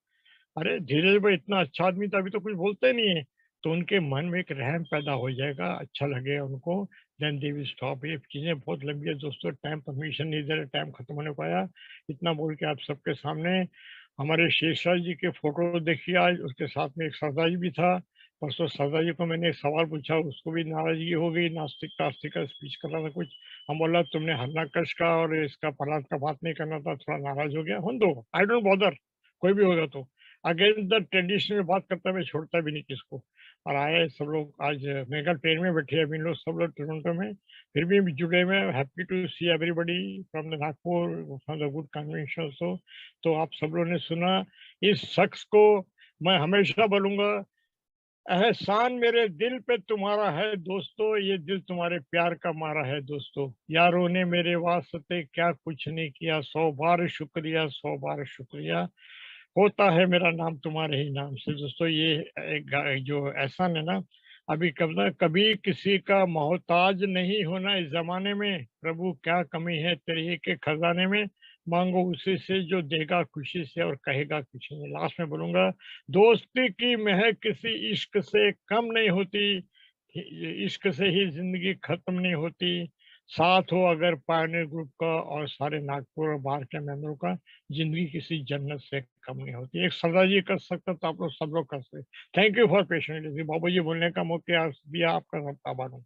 अरे धीरज भाई इतना अच्छा आदमी था अभी तो कुछ बोलता ही नहीं है। तो उनके मन में एक रहम पैदा हो जाएगा अच्छा लगेगा उनको। Then they will stop. ये चीजें बहुत लंबी है दोस्तों टाइम परमिशन नहीं दे रहा टाइम खत्म होने पाया। इतना बोल के आप सबके सामने हमारे शेषराज जी के फोटो देखिए आज उसके साथ में एक सरदार जी भी था। परसों सरदार जी को मैंने एक सवाल पूछा उसको भी नाराजगी हो गई नास्तिक आस्तिक का स्पीच कर रहा था कुछ। हम बोला तुमने हरनाकश का और इसका प्रहलाद का बात नहीं करना था थोड़ा नाराज हो गया। हम दो आई डोंट बॉदर कोई भी होगा तो अगेंस्ट द ट्रेडिशन में बात करता मैं छोड़ता भी नहीं किसको। और आए सब लोग आज मेगा ट्रेन में बैठे हैं अभी लोग सब लोग टोरंटो में फिर भी जुड़े हुए happy to see everybody from the Nagpur from the good convention. तो आप सब लोगों ने सुना। इस शख्स को मैं हमेशा बोलूंगा एहसान मेरे दिल पे तुम्हारा है दोस्तों ये दिल तुम्हारे प्यार का मारा है दोस्तों। यारों ने मेरे वास्ते क्या कुछ नहीं किया 100 बार शुक्रिया 100 बार शुक्रिया। होता है मेरा नाम तुम्हारे ही नाम से। दोस्तों ये जो एहसान है ना अभी कब ना कभी किसी का मोहताज नहीं होना इस जमाने में। प्रभु क्या कमी है तेरे ही के खजाने में। मांगो उसी से जो देगा खुशी से और कहेगा खुशी में। लास्ट में बोलूंगा दोस्ती की महक किसी इश्क से कम नहीं होती। इश्क से ही जिंदगी खत्म नहीं होती। साथ हो अगर पायनियर ग्रुप का और सारे नागपुर और बाहर के मेंबरों का जिंदगी किसी जन्नत से कम नहीं होती। एक सरदार जी कर सकता तो आप लोग सब लोग कर सकते। थैंक यू फॉर पेशेंटली बाबू जी बोलने का मौका दिया आपका सब आभार हूँ।